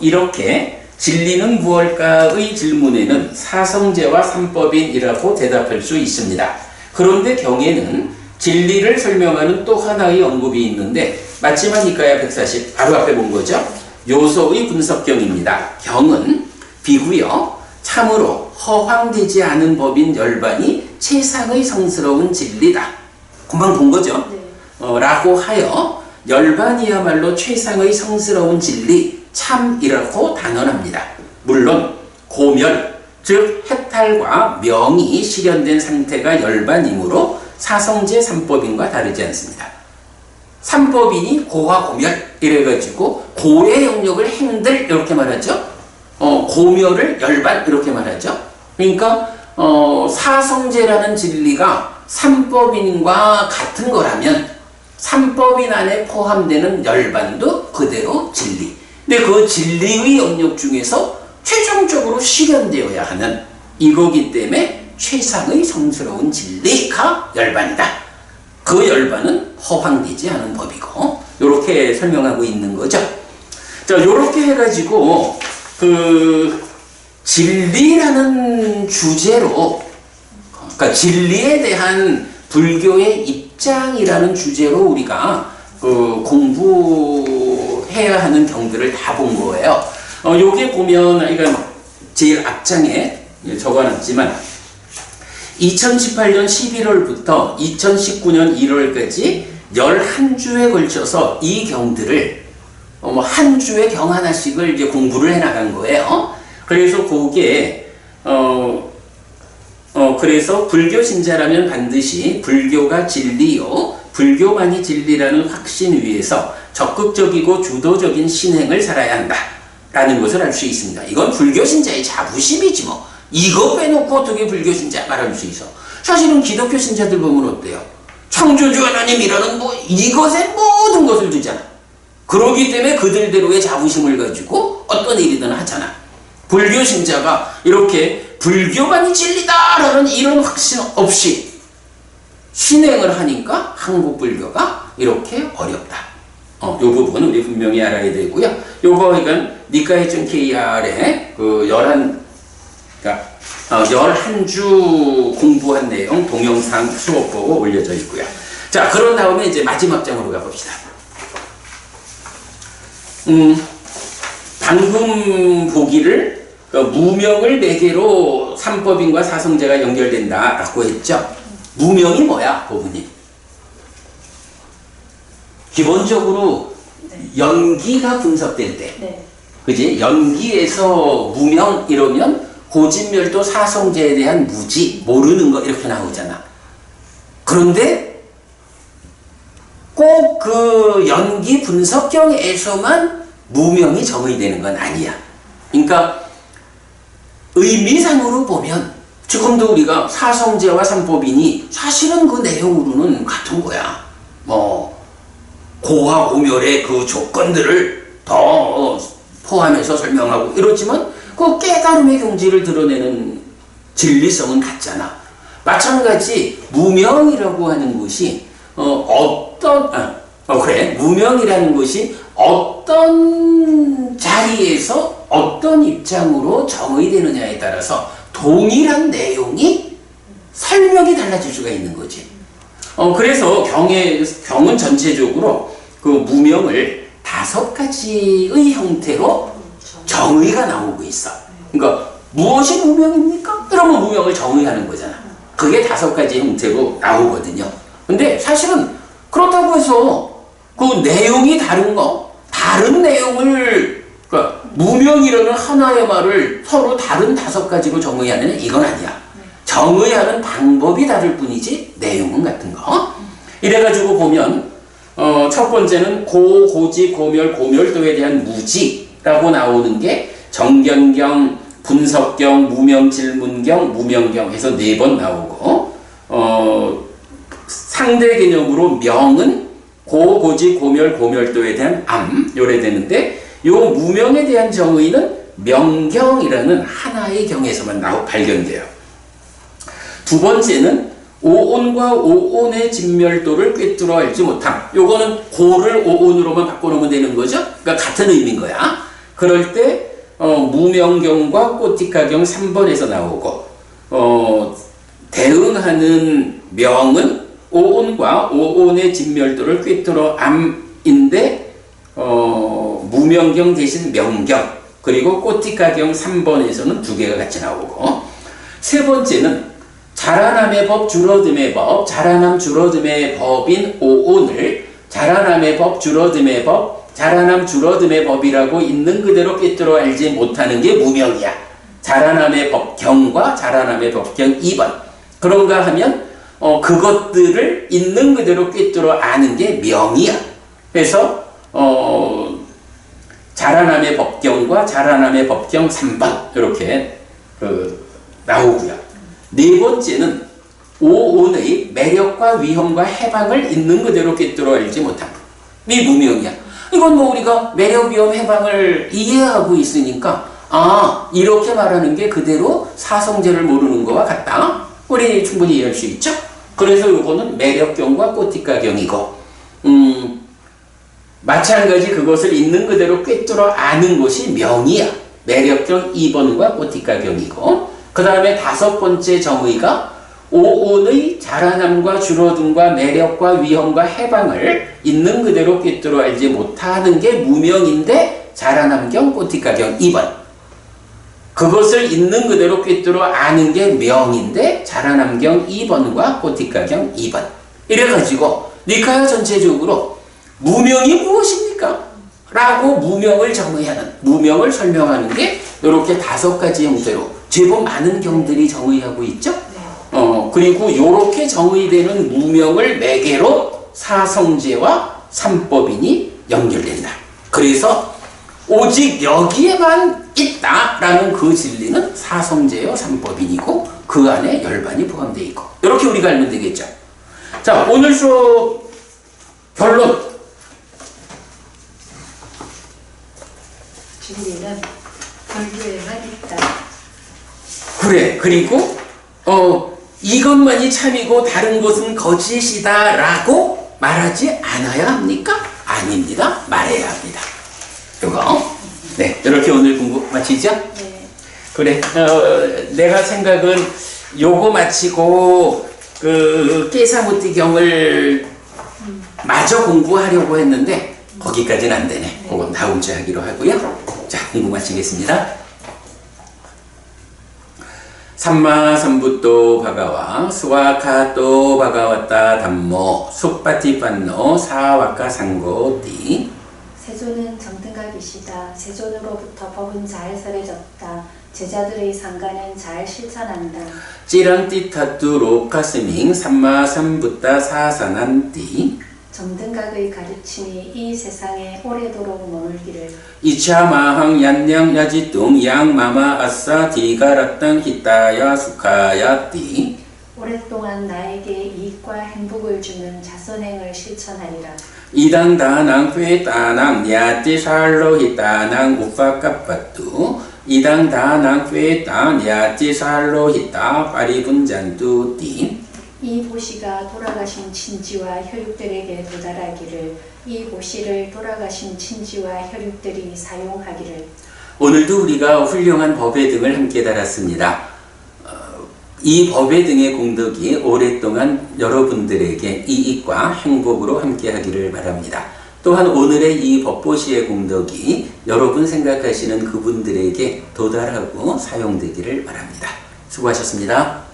이렇게 진리는 무엇일까의 질문에는 사성제와 삼법인이라고 대답할 수 있습니다. 그런데 경에는 진리를 설명하는 또 하나의 언급이 있는데 맞지만 이까야 140 바로 앞에 본 거죠. 요소의 분석경입니다. 경은 비구여 참으로 허황되지 않은 법인 열반이 최상의 성스러운 진리다. 금방 본 거죠. 라고 하여 열반이야말로 최상의 성스러운 진리 참이라고 단언합니다. 물론 고멸 즉 해탈과 명이 실현된 상태가 열반이므로 사성제 삼법인과 다르지 않습니다. 삼법인이 고와 고멸 이래가지고 고의 영역을 행들 이렇게 말하죠. 고멸을 열반 이렇게 말하죠. 그러니까 사성제라는 진리가 삼법인과 같은 거라면 삼법인 안에 포함되는 열반도 그대로 진리. 근데 그 진리의 영역 중에서 최종적으로 실현되어야 하는 이거기 때문에 최상의 성스러운 진리가 열반이다. 그 열반은 허황되지 않은 법이고 이렇게 설명하고 있는 거죠. 자, 자, 요렇게 해가지고, 진리라는 주제로, 그러니까 진리에 대한 불교의 입장이라는 주제로 우리가 공부해야 하는 경들을 다 본 거예요. 요게 보면, 이건 제일 앞장에 적어놨지만, 2018년 11월부터 2019년 1월까지 11주에 걸쳐서 이 경들을 한 주에 경 하나씩을 이제 공부를 해 나간 거예요. 그래서 그게 그래서 불교 신자라면 반드시 불교가 진리요, 불교만이 진리라는 확신 위에서 적극적이고 주도적인 신행을 살아야 한다라는 것을 알 수 있습니다. 이건 불교 신자의 자부심이지 뭐. 이거 빼놓고 어떻게 불교 신자 말할 수 있어? 사실은 기독교 신자들 보면 어때요? 창조주 하나님이라는 이것에 모든 것을 두잖아. 그러기 때문에 그들대로의 자부심을 가지고 어떤 일이든 하잖아. 불교 신자가 이렇게 불교만이 진리다라는 이런 확신 없이 신행을 하니까 한국 불교가 이렇게 어렵다. 요 부분은 우리 분명히 알아야 되고요. 요거 이건 니카이준 KR에 11주 공부한 내용 동영상 수업 보고 올려져 있고요. 자, 그런 다음에 이제 마지막 장으로 가봅시다. 방금 보기를 무명을 매개로 삼법인과 사성제가 연결된다라고 했죠. 무명이 뭐야, 고분이? 기본적으로 연기가 분석될 때, 그지? 연기에서 무명 이러면 고진멸도 사성제에 대한 무지, 모르는 거 이렇게 나오잖아. 그런데 꼭 그 연기 분석경에서만 무명이 정의되는 건 아니야. 그러니까 의미상으로 보면 지금도 우리가 사성제와 삼법인이 사실은 그 내용으로는 같은 거야. 고와 고멸의 그 조건들을 더 포함해서 설명하고 이렇지만 그 깨달음의 경지를 드러내는 진리성은 같잖아. 마찬가지 무명이라고 하는 것이 무명이라는 것이 어떤 자리에서 어떤 입장으로 정의되느냐에 따라서 동일한 내용이 설명이 달라질 수가 있는 거지. 그래서 경은 전체적으로 그 무명을 5가지의 형태로 정의가 나오고 있어. 그러니까 무엇이 무명입니까? 그러면 무명을 정의하는 거잖아. 그게 5가지 형태로 나오거든요. 근데 사실은 그렇다고 해서 그 내용이 다른 내용을, 그러니까 무명이라는 하나의 말을 서로 다른 5가지로 정의하는 이건 아니야. 정의하는 방법이 다를 뿐이지 내용은 같은 거. 이래가지고 보면 첫 번째는 고, 고지, 고멸, 고멸도에 대한 무지라고 나오는 게 정견경, 분석경, 무명질문경, 무명경 해서 4번 나오고 상대 개념으로 명은 고, 고지, 고멸, 고멸도에 대한 요래 되는데 요 무명에 대한 정의는 명경이라는 하나의 경에서만 발견돼요. 두 번째는 오온과 오온의 진멸도를 꿰뚫어 알지 못함. 요거는 고를 오온으로만 바꿔놓으면 되는 거죠. 그러니까 같은 의미인 거야. 그럴 때 무명경과 꼬티카경 3번에서 나오고 대응하는 명은 오온과 오온의 진멸도를 꿰뚫어 암인데 무명경 대신 명경, 그리고 꼬티카경 3번에서는 2개가 같이 나오고, 세 번째는 자라남의 법, 줄어듦의 법, 자라남 줄어듦의 법인 오온을 자라남의 법, 줄어듦의 법, 자라남 줄어듦의 법이라고 있는 그대로 꿰뚫어 알지 못하는 게 무명이야. 자라남의 법경과 자라남의 법경 2번. 그런가 하면 그것들을 있는 그대로 꿰뚫어 아는 게 명이야. 그래서 자라남의 법경과 자라남의 법경 3번 이렇게 나오고요. 네 번째는 오온의 매력과 위험과 해방을 있는 그대로 꿰뚫어 알지 못함. 이 무명이야. 이건 우리가 매력, 위험, 해방을 이해하고 있으니까 이렇게 말하는 게 그대로 사성제를 모르는 거와 같다. 우리 충분히 이해할 수 있죠? 그래서 이거는 매력경과 꼬티카경이고 마찬가지 그것을 있는 그대로 꿰뚫어 아는 것이 명이야. 매력경 2번과 꼬티까경이고, 그 다음에 5번째 정의가 오온의 자라남과 줄어듦과 매력과 위험과 해방을 있는 그대로 꿰뚫어 알지 못하는 게 무명인데 자라남경 꼬티까경 2번. 그것을 있는 그대로 꿰뚫어 아는 게 명인데 자라남경 2번과 꼬티까경 2번. 이래가지고 니카야 전체적으로 무명이 무엇입니까? 라고 무명을 정의하는, 무명을 설명하는 게 이렇게 5가지 형태로 제법 많은 경들이 정의하고 있죠. 그리고 이렇게 정의되는 무명을 매개로 사성제와 삼법인이 연결된다. 그래서 오직 여기에만 있다라는 그 진리는 사성제요 삼법인이고 그 안에 열반이 포함되어 있고, 이렇게 우리가 알면 되겠죠. 자, 오늘 수업 결론. 진리는 별교에만 있다. 그래. 그리고 이것만이 참이고 다른 것은 거짓이다 라고 말하지 않아야 합니까? 아닙니다. 말해야 합니다. 요거. 네, 이렇게 오늘 공부 마치죠? 네. 그래. 내가 생각은 요거 마치고 그 깨사무띠경을 마저 공부하려고 했는데 거기까지는 안 되네. 그건 다음 주에 하기로 하고요. 자, 공부 마치겠습니다. 삼마삼부또 바가와 스와카또 바가와따 담모 숙바티판노 사와카 상고띠. 세존은 정등각이시다. 세존으로부터 법은 잘 설해졌다. 제자들의 상가는 잘 실천한다. 찌랑띠타뚜 로카스밍 삼마삼부따 사산한띠. 정등각의 가르침이 이 세상에 오래도록 머물기를. 이차마항 얀냥 야지뚱 양마마 아싸 디가라땅 히타야 수카야띠. 오랫동안 나에게 이익과 행복을 주는 자선행을 실천하리라. 이당다낭 회따낭 냐띠살로 히따낭 우파까빠뚜. 이당다낭 회따 냐띠살로 히따 파리분잔뚜띠. 이 보시가 돌아가신 친지와 혈육들에게 도달하기를. 이 보시를 돌아가신 친지와 혈육들이 사용하기를. 오늘도 우리가 훌륭한 법의 등을 함께 달았습니다. 이 법의 등의 공덕이 오랫동안 여러분들에게 이익과 행복으로 함께 하기를 바랍니다. 또한 오늘의 이 법보시의 공덕이 여러분 생각하시는 그분들에게 도달하고 사용되기를 바랍니다. 수고하셨습니다.